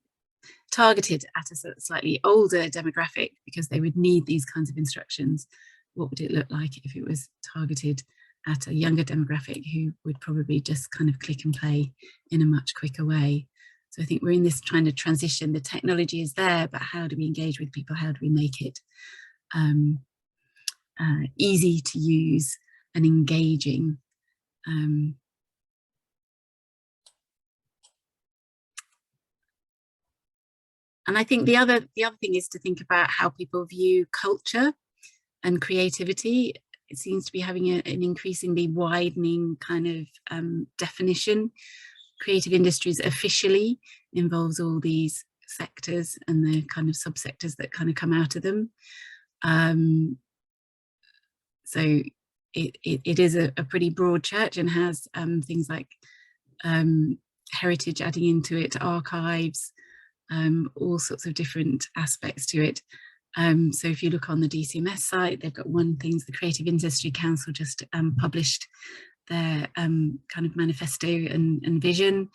targeted at a sort of slightly older demographic because they would need these kinds of instructions. What would it look like if it was targeted at a younger demographic who would probably just kind of click and play in a much quicker way? So I think we're in this trying to transition. The technology is there, but how do we engage with people? How do we make it easy to use and engaging? And I think the other thing is to think about how people view culture and creativity. It seems to be having an increasingly widening kind of definition. Creative industries officially involves all these sectors and the kind of subsectors that kind of come out of them. So it is a pretty broad church and has things like heritage adding into it, archives, all sorts of different aspects to it. So if you look on the DCMS site, they've got one thing, the Creative Industry Council just published their kind of manifesto and vision.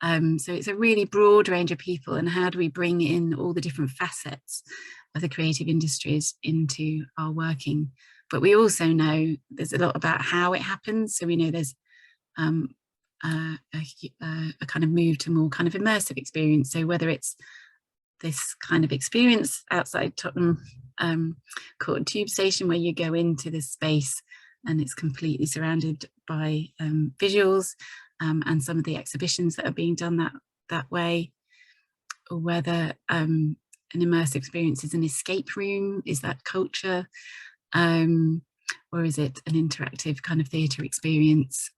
So it's a really broad range of people, and how do we bring in all the different facets of the creative industries into our working? But we also know there's a lot about how it happens. So we know there's a kind of move to more kind of immersive experience. So whether it's this kind of experience outside Tottenham Court Tube Station, where you go into this space and it's completely surrounded by visuals, and some of the exhibitions that are being done that way, or whether an immersive experience is an escape room, is that culture, or is it an interactive kind of theatre experience?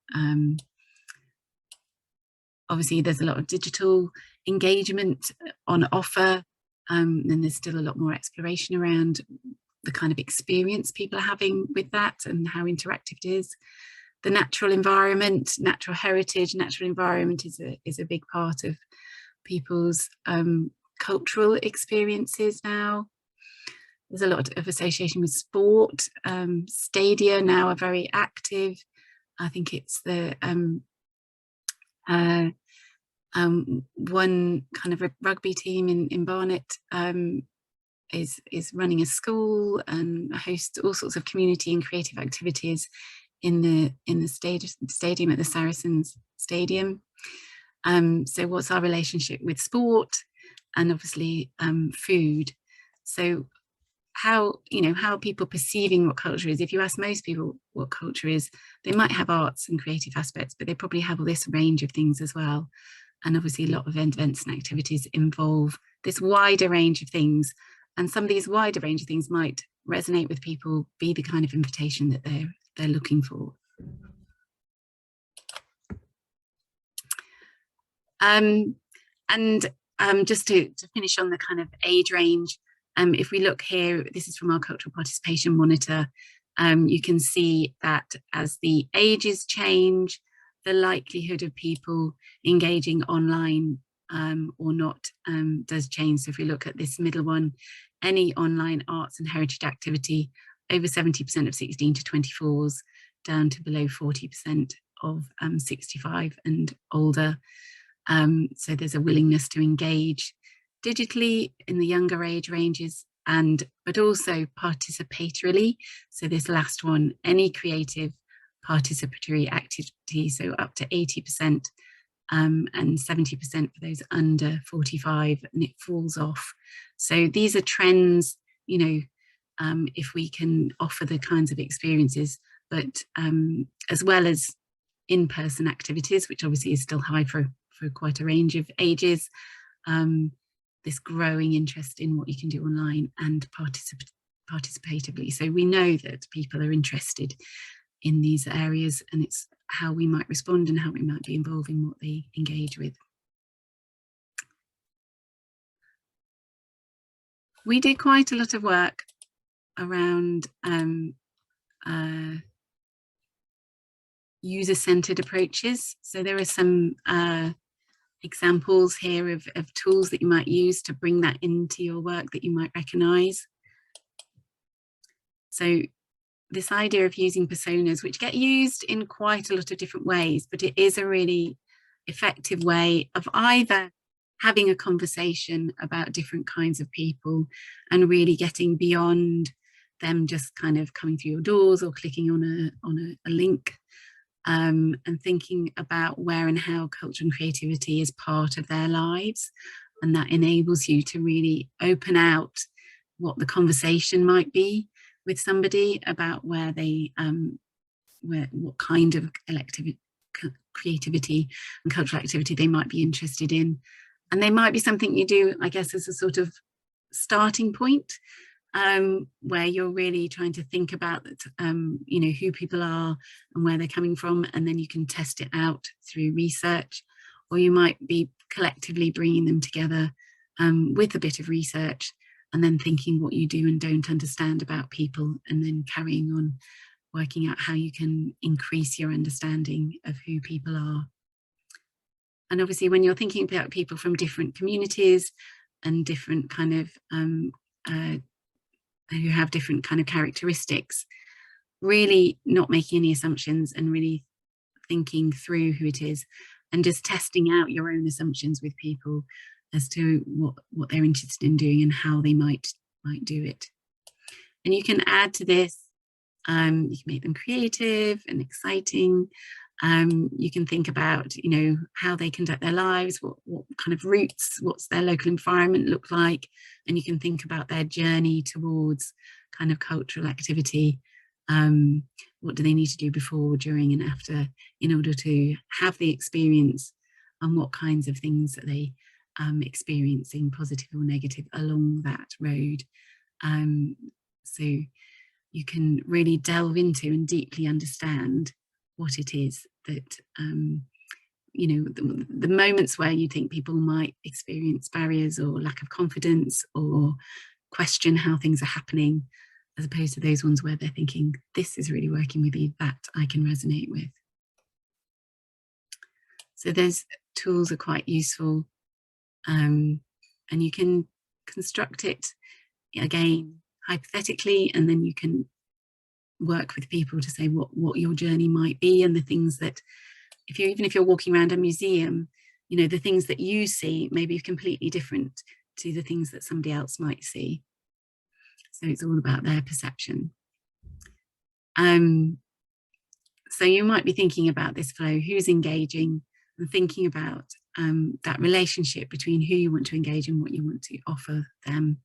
Obviously there's a lot of digital engagement on offer, and there's still a lot more exploration around the kind of experience people are having with that and how interactive it is. The natural environment, natural heritage, natural environment is a big part of people's cultural experiences now. There's a lot of association with sport. Stadia now are very active. I think it's the one kind of a rugby team in Barnet is running a school and hosts all sorts of community and creative activities in the stadium at the Saracens Stadium. So what's our relationship with sport and obviously food? So how are people perceiving what culture is? If you ask most people what culture is, they might have arts and creative aspects, but they probably have all this range of things as well. And obviously a lot of events and activities involve this wider range of things. And some of these wider range of things might resonate with people, be the kind of invitation that they're looking for. And just to finish on the kind of age range, if we look here, this is from our Cultural Participation Monitor, you can see that as the ages change, the likelihood of people engaging online or not does change. So if we look at this middle one, any online arts and heritage activity, over 70% of 16 to 24s, down to below 40% of 65 and older. So there's a willingness to engage digitally in the younger age ranges, but also participatorily. So this last one, any creative participatory activity, so up to 80%, and 70% for those under 45, and it falls off. So these are trends, if we can offer the kinds of experiences, but as well as in-person activities, which obviously is still high for quite a range of ages, this growing interest in what you can do online and participatively. So we know that people are interested in these areas, and it's how we might respond and how we might be involving what they engage with. We did quite a lot of work around user-centered approaches. So there are some examples here of tools that you might use to bring that into your work that you might recognize. So this idea of using personas, which get used in quite a lot of different ways, but it is a really effective way of either having a conversation about different kinds of people and really getting beyond them just kind of coming through your doors or clicking on a link, and thinking about where and how culture and creativity is part of their lives. And that enables you to really open out what the conversation might be with somebody about where they, what kind of creativity and cultural activity they might be interested in. And they might be something you do, I guess, as a sort of starting point, where you're really trying to think about who people are and where they're coming from, and then you can test it out through research, or you might be collectively bringing them together with a bit of research, and then thinking what you do and don't understand about people, and then carrying on working out how you can increase your understanding of who people are. And obviously when you're thinking about people from different communities and different kind of who have different kind of characteristics, really not making any assumptions and really thinking through who it is and just testing out your own assumptions with people as to what they're interested in doing and how they might do it. And you can add to this, you can make them creative and exciting. You can think about, how they conduct their lives, what kind of routes, what's their local environment look like, and you can think about their journey towards kind of cultural activity. What do they need to do before, during, and after in order to have the experience, and what kinds of things are they experiencing, positive or negative, along that road. So you can really delve into and deeply understand what it is that, the moments where you think people might experience barriers or lack of confidence or question how things are happening, as opposed to those ones where they're thinking, this is really working with you, that I can resonate with. So those tools are quite useful, and you can construct it again hypothetically, and then you can work with people to say what your journey might be, and the things that, even if you're walking around a museum, you know, the things that you see may be completely different to the things that somebody else might see. So it's all about their perception. So you might be thinking about this flow, who's engaging, and thinking about that relationship between who you want to engage and what you want to offer them.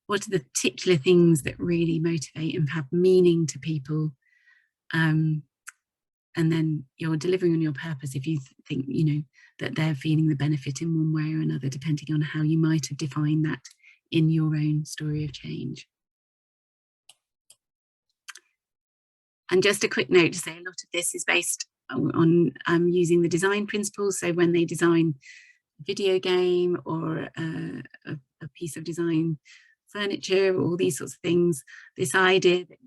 What are the particular things that really motivate and have meaning to people? And then you're delivering on your purpose if you think, you know, that they're feeling the benefit in one way or another, depending on how you might have defined that in your own story of change. And just a quick note to say, a lot of this is based on using the design principles. So when they design a video game or a piece of design furniture, all these sorts of things, this idea that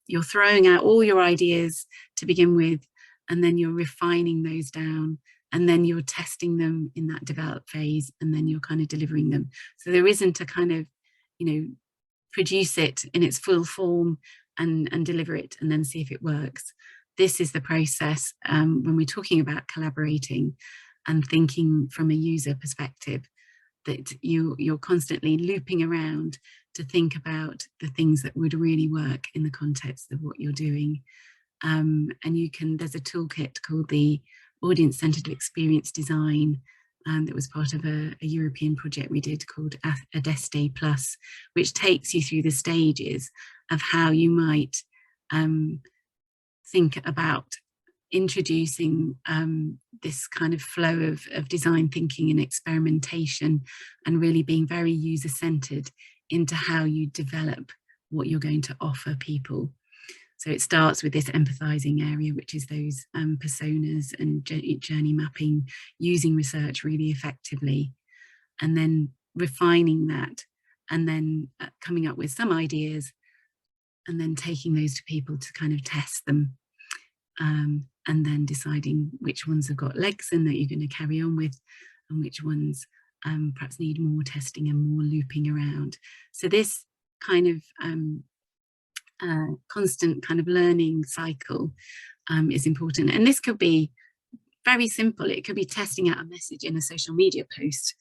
you're throwing out all your ideas to begin with, and then you're refining those down, and then you're testing them in that develop phase, and then you're kind of delivering them. So there isn't a kind of, you know, produce it in its full form and deliver it and then see if it works. This is the process when we're talking about collaborating and thinking from a user perspective, that you're constantly looping around to think about the things that would really work in the context of what you're doing. And there's a toolkit called the Audience-Centered Experience Design that was part of a European project we did called Adeste Plus, which takes you through the stages of how you might think about introducing this kind of flow of design thinking and experimentation, and really being very user-centered into how you develop what you're going to offer people. So it starts with this empathizing area, which is those personas and journey mapping, using research really effectively, and then refining that, and then coming up with some ideas, and then taking those to people to kind of test them, and then deciding which ones have got legs and that you're going to carry on with, and which ones perhaps need more testing and more looping around. So this kind of constant kind of learning cycle is important. And this could be very simple. It could be testing out a message in a social media post,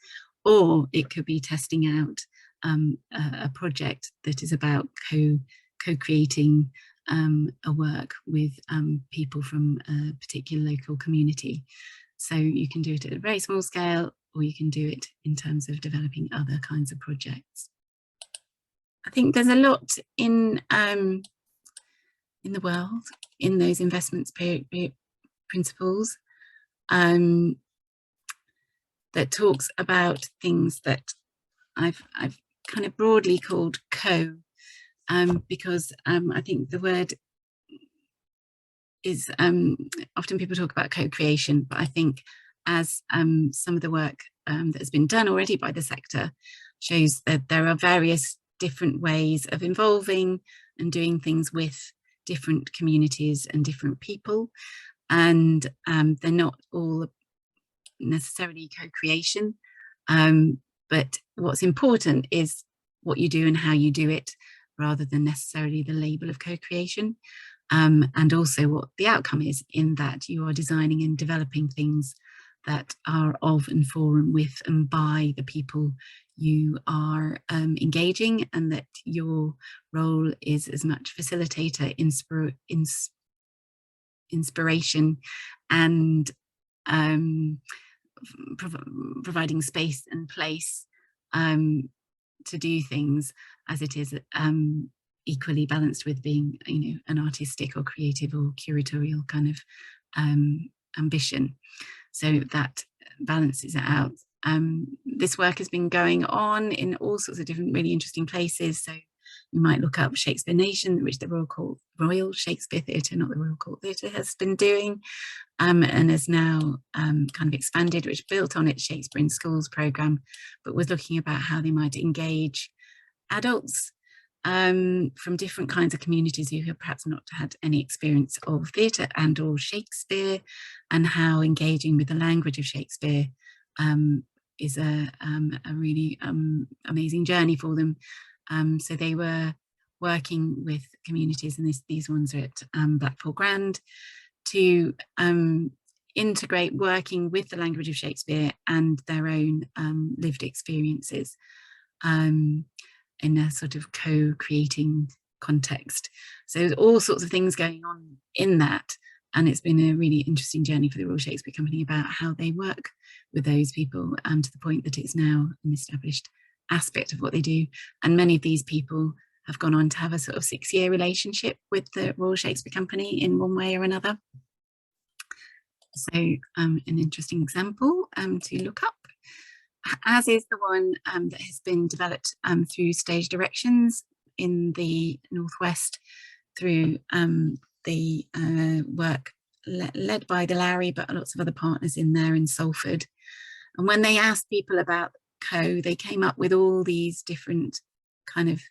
or it could be testing out a project that is about co-creating a work with people from a particular local community. So you can do it at a very small scale, or you can do it in terms of developing other kinds of projects. I think there's a lot in the world, in those investments principles, that talks about things that I've kind of broadly called because I think the word is, often people talk about co-creation, but I think as some of the work that has been done already by the sector shows, that there are various different ways of involving and doing things with different communities and different people, and they're not all necessarily co-creation, but what's important is what you do and how you do it, rather than necessarily the label of co-creation, and also what the outcome is, in that you are designing and developing things that are of and for and with and by the people you are engaging, and that your role is as much facilitator, inspiration, and providing space and place to do things, as it is equally balanced with being, you know, an artistic or creative or curatorial kind of ambition. So that balances it out. This work has been going on in all sorts of different really interesting places. So you might look up Shakespeare Nation, which the Royal Shakespeare Theatre, not the Royal Court Theatre, has been doing, and has now kind of expanded, which built on its Shakespeare in Schools programme, but was looking about how they might engage adults from different kinds of communities who have perhaps not had any experience of theatre and or Shakespeare, and how engaging with the language of Shakespeare is a really amazing journey for them. So they were working with communities, and these ones are at Blackpool Grand, to integrate working with the language of Shakespeare and their own lived experiences in a sort of co-creating context. So there's all sorts of things going on in that. And it's been a really interesting journey for the Royal Shakespeare Company about how they work with those people, to the point that it's now an established aspect of what they do. And many of these people have gone on to have a sort of 6-year relationship with the Royal Shakespeare Company in one way or another. So an interesting example to look up, as is the one that has been developed through Stage Directions in the Northwest, through the work led by the Lowry, but lots of other partners in there in Salford. And when they asked people about they came up with all these different kind of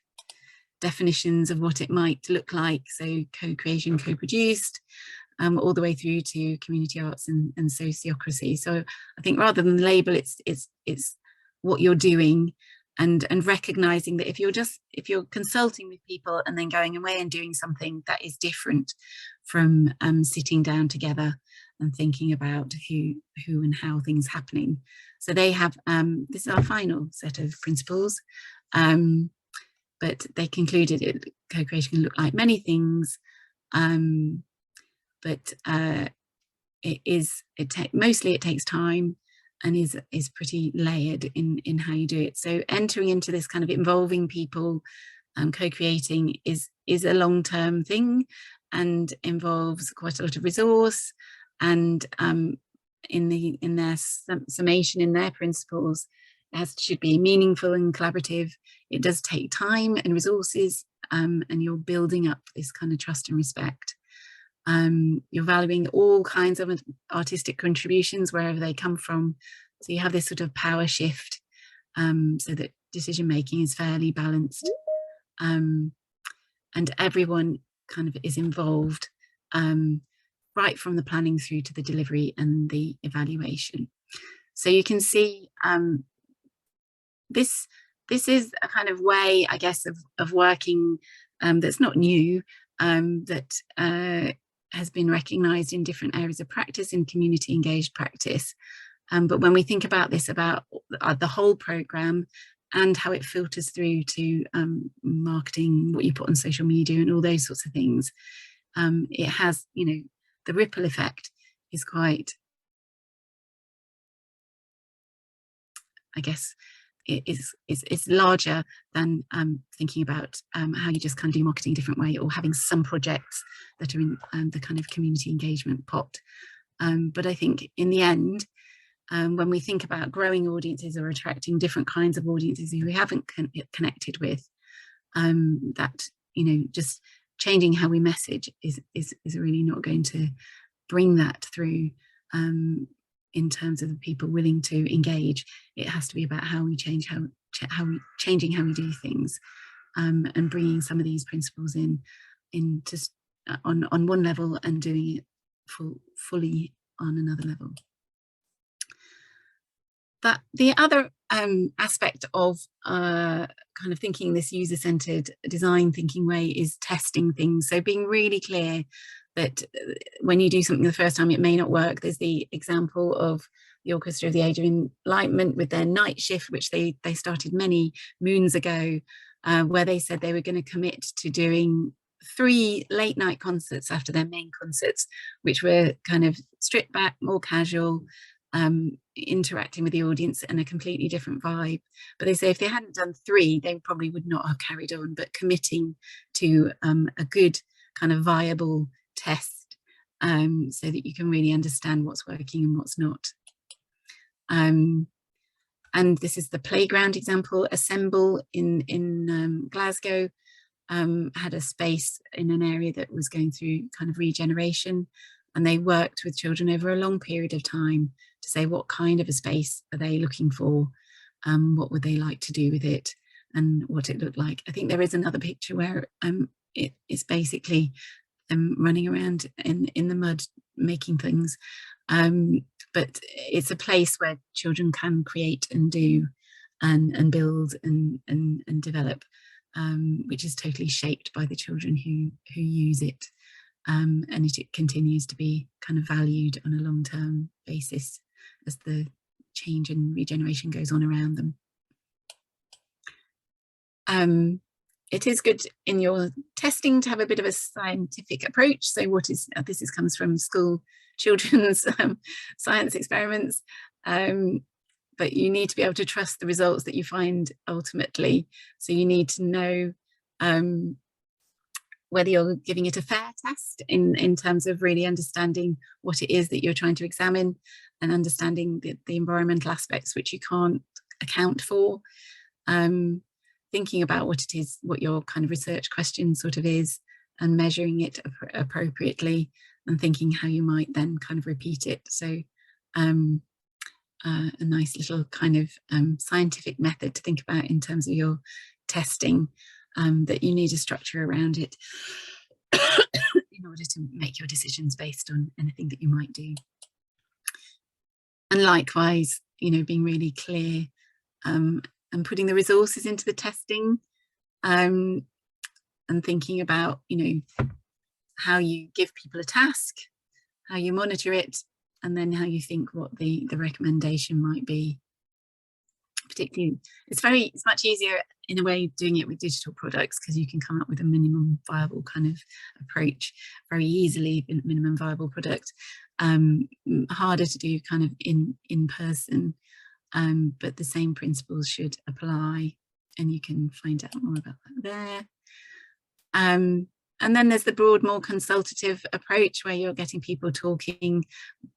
definitions of what it might look like. So co-creation, co-produced, all the way through to community arts and sociocracy. So I think rather than label, it's what you're doing, and recognizing that if you're consulting with people and then going away and doing something that is different from sitting down together and thinking about who and how things happening. So they have this is our final set of principles, but they concluded co-creation can look like many things, but mostly it takes time and is pretty layered in how you do it. So entering into this kind of involving people, co-creating is a long-term thing and involves quite a lot of resource. And in their summation, in their principles, it should be meaningful and collaborative. It does take time and resources, and you're building up this kind of trust and respect. You're valuing all kinds of artistic contributions wherever they come from. So you have this sort of power shift, so that decision making is fairly balanced, and everyone kind of is involved, right from the planning through to the delivery and the evaluation. So you can see this is a kind of way, I guess, of working that's not new, that has been recognised in different areas of practice, in community engaged practice. But when we think about this, about the whole programme and how it filters through to marketing, what you put on social media and all those sorts of things, it has, the ripple effect is quite, I guess, it's larger than thinking about how you just kind of do marketing a different way, or having some projects that are in the kind of community engagement pot. But I think in the end, when we think about growing audiences or attracting different kinds of audiences who we haven't connected with, that just changing how we message is really not going to bring that through. In terms of the people willing to engage, it has to be about how we change changing how we do things, and bringing some of these principles in just on one level and doing it fully on another level. That the other aspect of kind of thinking this user-centered design thinking way is testing things. So being really clear that when you do something the first time, it may not work. There's the example of the Orchestra of the Age of Enlightenment with their night shift, which they started many moons ago, where they said they were going to commit to doing 3 late night concerts after their main concerts, which were kind of stripped back, more casual, interacting with the audience in a completely different vibe. But they say if they hadn't done 3, they probably would not have carried on, but committing to a good kind of viable test, so that you can really understand what's working and what's not. And this is the playground example. Assemble in Glasgow had a space in an area that was going through kind of regeneration, and they worked with children over a long period of time to say what kind of a space are they looking for, what would they like to do with it, and what it looked like. I think there is another picture where it is basically running around in the mud making things, but it's a place where children can create and do and build and develop, which is totally shaped by the children who use it, and it continues to be kind of valued on a long-term basis as the change and regeneration goes on around them. It is good in your testing to have a bit of a scientific approach. So this comes from school children's science experiments, but you need to be able to trust the results that you find ultimately. So you need to know whether you're giving it a fair test in terms of really understanding what it is that you're trying to examine, and understanding the environmental aspects which you can't account for. Thinking about what it is, what your kind of research question sort of is, and measuring it appropriately, and thinking how you might then kind of repeat it. So a nice little kind of scientific method to think about in terms of your testing, that you need a structure around it in order to make your decisions based on anything that you might do. And likewise, you know, being really clear and putting the resources into the testing, and thinking about, you know, how you give people a task, how you monitor it, and then how you think what the recommendation might be. Particularly, it's much easier in a way doing it with digital products, because you can come up with a minimum viable kind of approach very easily, minimum viable product. Harder to do kind of in person. But the same principles should apply, and you can find out more about that there. And then there's the broad, more consultative approach, where you're getting people talking,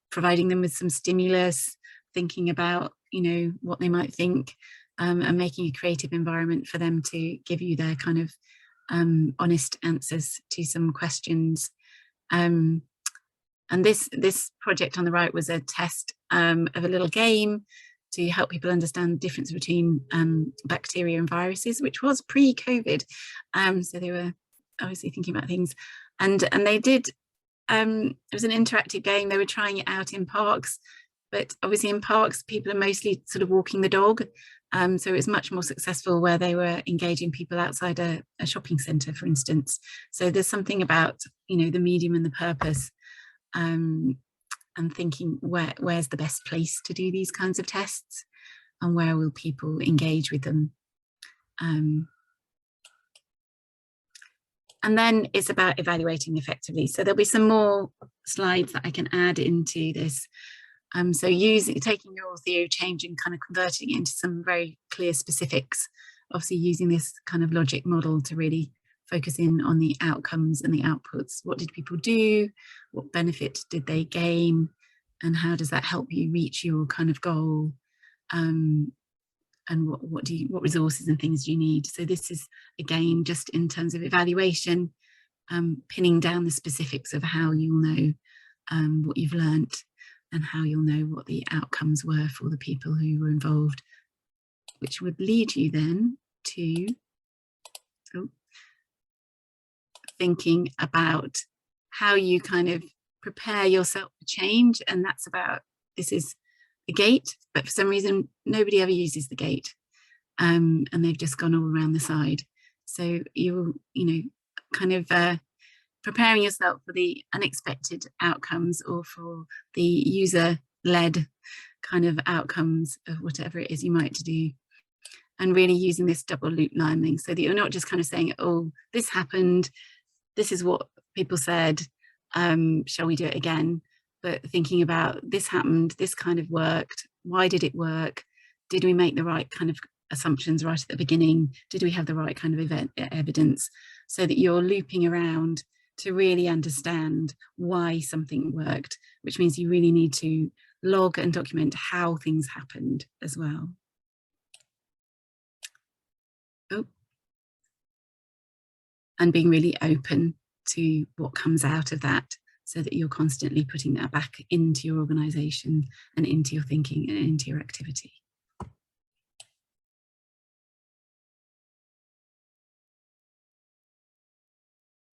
providing them with some stimulus, thinking about, you know, what they might think, and making a creative environment for them to give you their kind of honest answers to some questions. And this project on the right was a test of a little game to help people understand the difference between bacteria and viruses, which was pre-COVID. So they were obviously thinking about things. And they did, it was an interactive game. They were trying it out in parks, but obviously in parks, people are mostly sort of walking the dog. So it was much more successful where they were engaging people outside a shopping centre, for instance. So there's something about, you know, the medium and the purpose, and thinking where's the best place to do these kinds of tests, and where will people engage with them. And then it's about evaluating effectively. So there'll be some more slides that I can add into this. So taking your theory of change and kind of converting it into some very clear specifics, obviously using this kind of logic model to really focus in on the outcomes and the outputs. What did people do? What benefit did they gain? And how does that help you reach your kind of goal? And what resources and things do you need? So this is, again, just in terms of evaluation, pinning down the specifics of how you'll know what you've learnt, and how you'll know what the outcomes were for the people who were involved, which would lead you then to thinking about how you kind of prepare yourself for change. And that's about, this is a gate, but for some reason nobody ever uses the gate, and they've just gone all around the side. So you know, kind of preparing yourself for the unexpected outcomes, or for the user-led kind of outcomes of whatever it is you might do, and really using this double loop learning, so that you're not just kind of saying, oh, this happened, this is what people said, shall we do it again? But thinking about, this happened, this kind of worked, why did it work? Did we make the right kind of assumptions right at the beginning? Did we have the right kind of evidence? So that you're looping around to really understand why something worked, which means you really need to log and document how things happened as well. And being really open to what comes out of that, so that you're constantly putting that back into your organisation and into your thinking and into your activity.